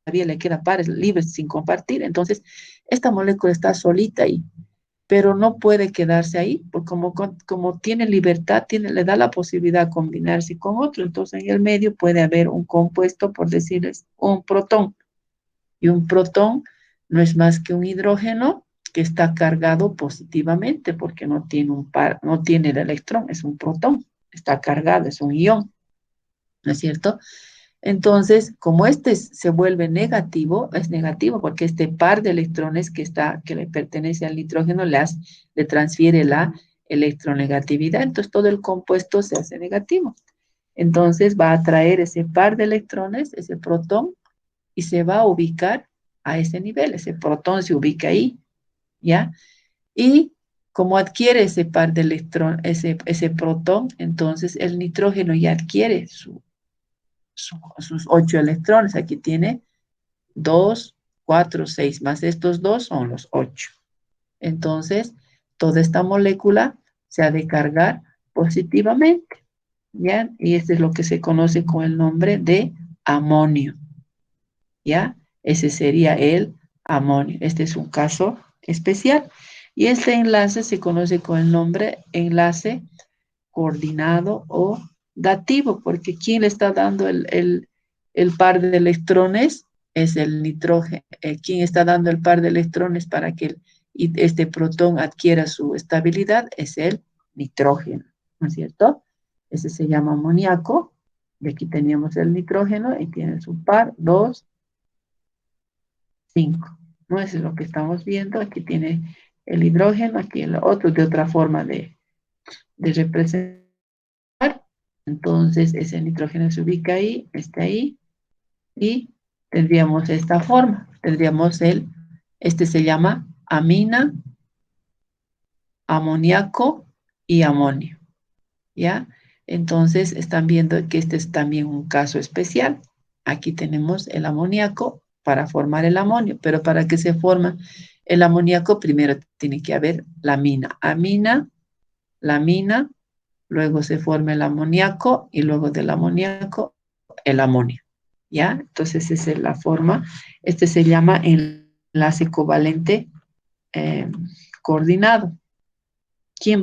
le queda pares libres sin compartir. Entonces, esta molécula está solita ahí, pero no puede quedarse ahí, porque como tiene libertad, le da la posibilidad de combinarse con otro. Entonces, en el medio puede haber un compuesto, por decirles, un protón. Y un protón no es más que un hidrógeno que está cargado positivamente, porque no tiene el electrón, es un protón, está cargado, es un ión, ¿no es cierto? Entonces, como este se vuelve negativo, es negativo porque este par de electrones que le pertenece al nitrógeno le transfiere la electronegatividad, entonces todo el compuesto se hace negativo. Entonces va a traer ese par de electrones, ese protón, y se va a ubicar a ese nivel, ese protón se ubica ahí, ¿ya? Y como adquiere ese par de electrones, ese protón, entonces el nitrógeno ya adquiere sus 8 electrones. Aquí tiene 2, 4, 6, más estos 2 son los 8. Entonces, toda esta molécula se ha de cargar positivamente, ¿ya? Y este es lo que se conoce con el nombre de amonio, ¿ya? Ese sería el amonio. Este es un caso especial. Y este enlace se conoce con el nombre enlace coordinado o dativo, porque quien le está dando el par de electrones es el nitrógeno. Quien está dando el par de electrones para que este protón adquiera su estabilidad es el nitrógeno, ¿no es cierto? Ese se llama amoníaco. Y aquí teníamos el nitrógeno y tiene su par, 2, 5. ¿No? Eso es lo que estamos viendo. Aquí tiene el hidrógeno, aquí el otro de otra forma de representar. Entonces ese nitrógeno se ubica ahí, está ahí, y tendríamos esta forma. Tendríamos este se llama amina, amoníaco y amonio, ¿ya? Entonces están viendo que este es también un caso especial. Aquí tenemos el amoníaco para formar el amonio, pero para que se forme el amoníaco primero tiene que haber la amina, luego se forma el amoníaco y luego del amoníaco el amonio, ¿ya? Entonces esa es la forma. Este se llama enlace covalente coordinado. ¿Quién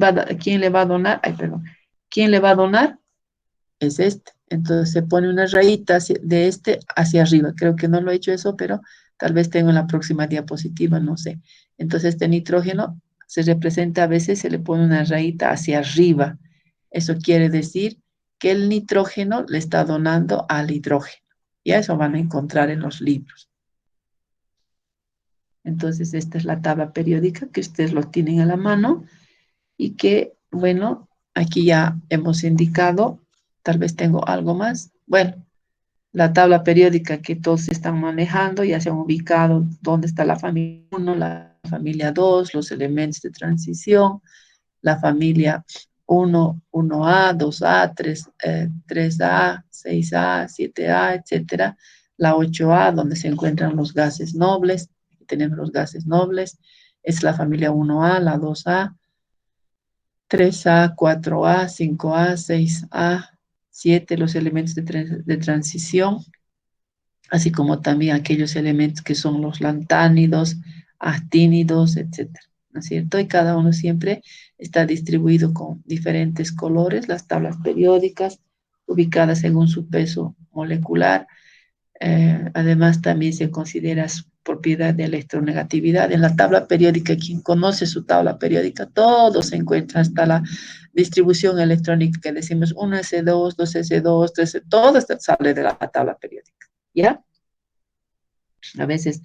le va a donar? Ay, perdón. ¿Quién le va a donar? Es este. Entonces se pone una rayita de este hacia arriba. Creo que no lo he hecho eso, pero tal vez tengo en la próxima diapositiva, no sé. Entonces este nitrógeno se representa, a veces se le pone una rayita hacia arriba. Eso quiere decir que el nitrógeno le está donando al hidrógeno. Y eso van a encontrar en los libros. Entonces esta es la tabla periódica que ustedes lo tienen a la mano y que, bueno, aquí ya hemos indicado, tal vez tengo algo más. Bueno, la tabla periódica que todos están manejando, ya se han ubicado dónde está la familia 1, la familia 2, los elementos de transición, la familia 1, 1A, 2A, 3A, 6A, 7A, etcétera. La 8A, donde se encuentran los gases nobles, tenemos los gases nobles, es la familia 1A, la 2A, 3A, 4A, 5A, 6A, 7, los elementos de transición, así como también aquellos elementos que son los lantánidos, actínidos, etcétera, ¿no es cierto? Y cada uno siempre está distribuido con diferentes colores, las tablas periódicas, ubicadas según su peso molecular. Además, también se considera su propiedad de electronegatividad. En la tabla periódica, quien conoce su tabla periódica, todo se encuentra hasta la distribución electrónica que decimos 1s2, 2s2, 3s, todo esto sale de la tabla periódica, ¿ya? A veces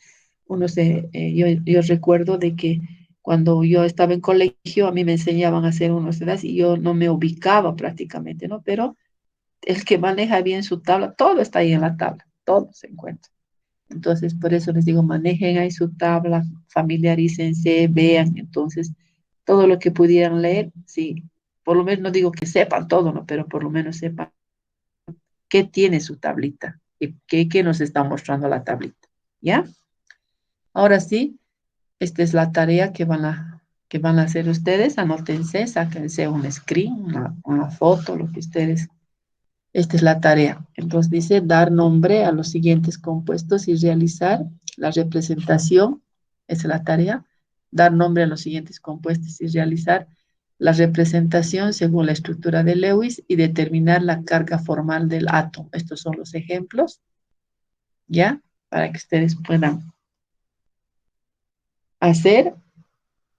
yo recuerdo de que cuando yo estaba en colegio, a mí me enseñaban a hacer unos edades y yo no me ubicaba prácticamente, ¿no? Pero el que maneja bien su tabla, todo está ahí en la tabla, todo se encuentra. Entonces, por eso les digo, manejen ahí su tabla, familiarícense, vean, entonces, todo lo que pudieran leer, sí, por lo menos no digo que sepan todo, ¿no? Pero por lo menos sepan qué tiene su tablita, qué nos está mostrando la tablita, ¿ya? Ahora sí, esta es la tarea que van a hacer ustedes, anótense, sáquense un screen, una foto, lo que ustedes. Esta es la tarea. Entonces dice dar nombre a los siguientes compuestos y realizar la representación. Esa es la tarea. Dar nombre a los siguientes compuestos y realizar la representación según la estructura de Lewis y determinar la carga formal del átomo. Estos son los ejemplos, ¿ya? Para que ustedes puedan hacer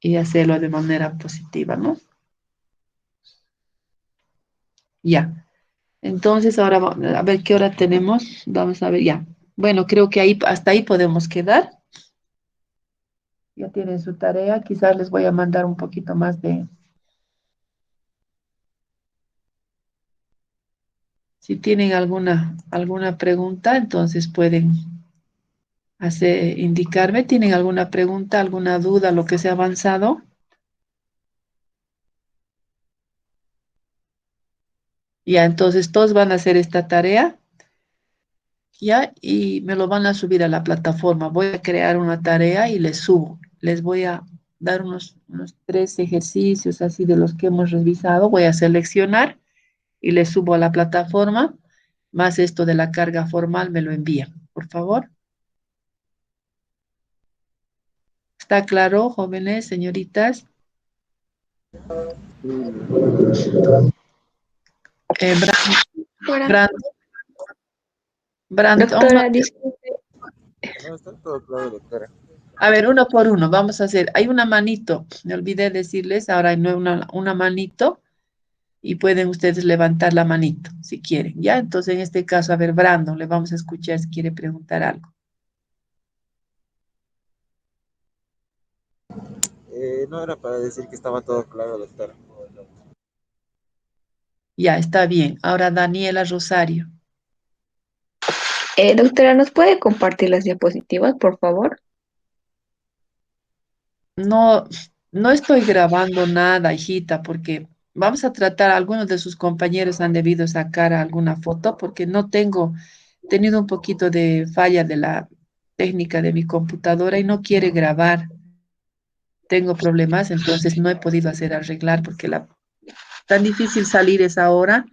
y hacerlo de manera positiva, ¿no? Ya. Entonces, ahora a ver qué hora tenemos. Vamos a ver, ya. Bueno, creo que ahí, hasta ahí podemos quedar. Ya tienen su tarea. Quizás les voy a mandar un poquito más de... Si tienen alguna pregunta, entonces pueden indicarme. ¿Tienen alguna pregunta, alguna duda, lo que se ha avanzado? Ya, entonces todos van a hacer esta tarea. Ya, y me lo van a subir a la plataforma. Voy a crear una tarea y les subo. Les voy a dar unos 3 ejercicios así de los que hemos revisado. Voy a seleccionar y les subo a la plataforma. Más esto de la carga formal me lo envían, por favor. ¿Está claro, jóvenes, señoritas?
Ahora,
Brandon, Brandon,
doctora, disculpe.
No, está todo claro, doctora.
a ver, uno por uno, vamos a hacer. Hay una manito, me olvidé decirles, ahora hay una manito y pueden ustedes levantar la manito si quieren, ¿ya? Entonces, en este caso, a ver, Brandon, le vamos a escuchar si quiere preguntar algo.
No era para decir que estaba todo claro, doctora.
Ya, está bien. Ahora, Daniela Rosario.
Doctora, ¿nos puede compartir las diapositivas, por favor?
No, no estoy grabando nada, hijita, porque vamos a tratar, algunos de sus compañeros han debido sacar alguna foto, porque no tengo, he tenido un poquito de falla de la técnica de mi computadora y no quiere grabar. Tengo problemas, entonces no he podido hacer arreglar porque tan difícil salir esa hora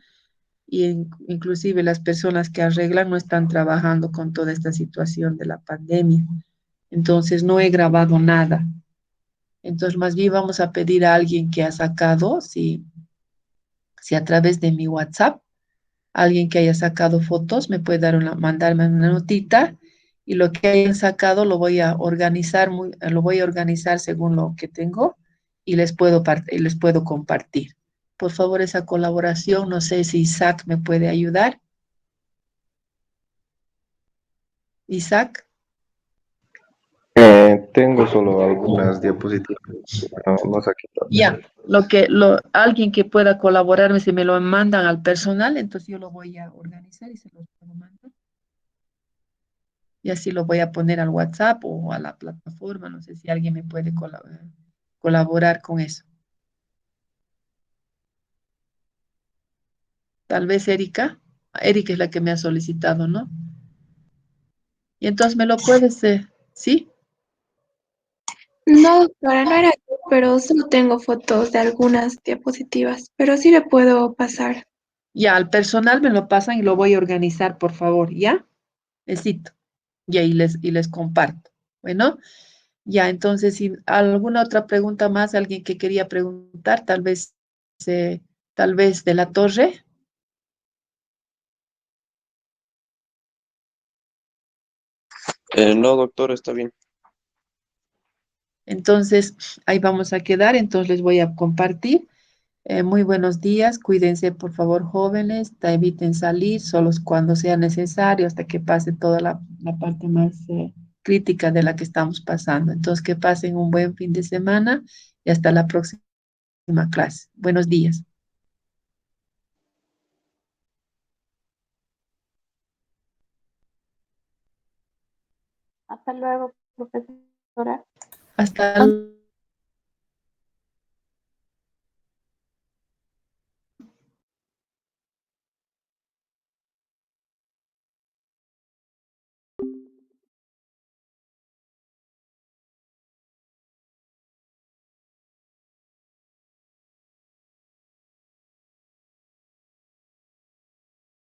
y inclusive las personas que arreglan no están trabajando con toda esta situación de la pandemia. Entonces no he grabado nada. Entonces más bien vamos a pedir a alguien que ha sacado, si a través de mi WhatsApp, alguien que haya sacado fotos me puede mandarme una notita y lo que hayan sacado lo voy a organizar, lo voy a organizar según lo que tengo y les puedo compartir. Por favor, esa colaboración, no sé si Isaac me puede ayudar. Isaac,
Tengo solo algunas diapositivas, no saqué todas.
ya, alguien que pueda colaborarme, si me lo mandan al personal, entonces yo lo voy a organizar y se lo puedo mandar. Y así lo voy a poner al WhatsApp o a la plataforma. No sé si alguien me puede colaborar con eso. Tal vez Erika. Erika es la que me ha solicitado, ¿no? Y entonces me lo puedes, ¿sí?
No, doctora, no era yo, pero solo tengo fotos de algunas diapositivas, pero sí le puedo pasar.
Ya, al personal me lo pasan y lo voy a organizar, por favor, ¿ya? Necesito. Y ahí les comparto. Bueno, ya, entonces, si alguna otra pregunta más, alguien que quería preguntar, eh, tal vez de la torre.
No, doctor, está bien.
Entonces, ahí vamos a quedar, entonces les voy a compartir. Muy buenos días, cuídense por favor jóvenes, eviten salir solos cuando sea necesario hasta que pase toda la parte más crítica de la que estamos pasando. Entonces, que pasen un buen fin de semana y hasta la próxima clase. Buenos días.
Hasta luego, profesora.
Hasta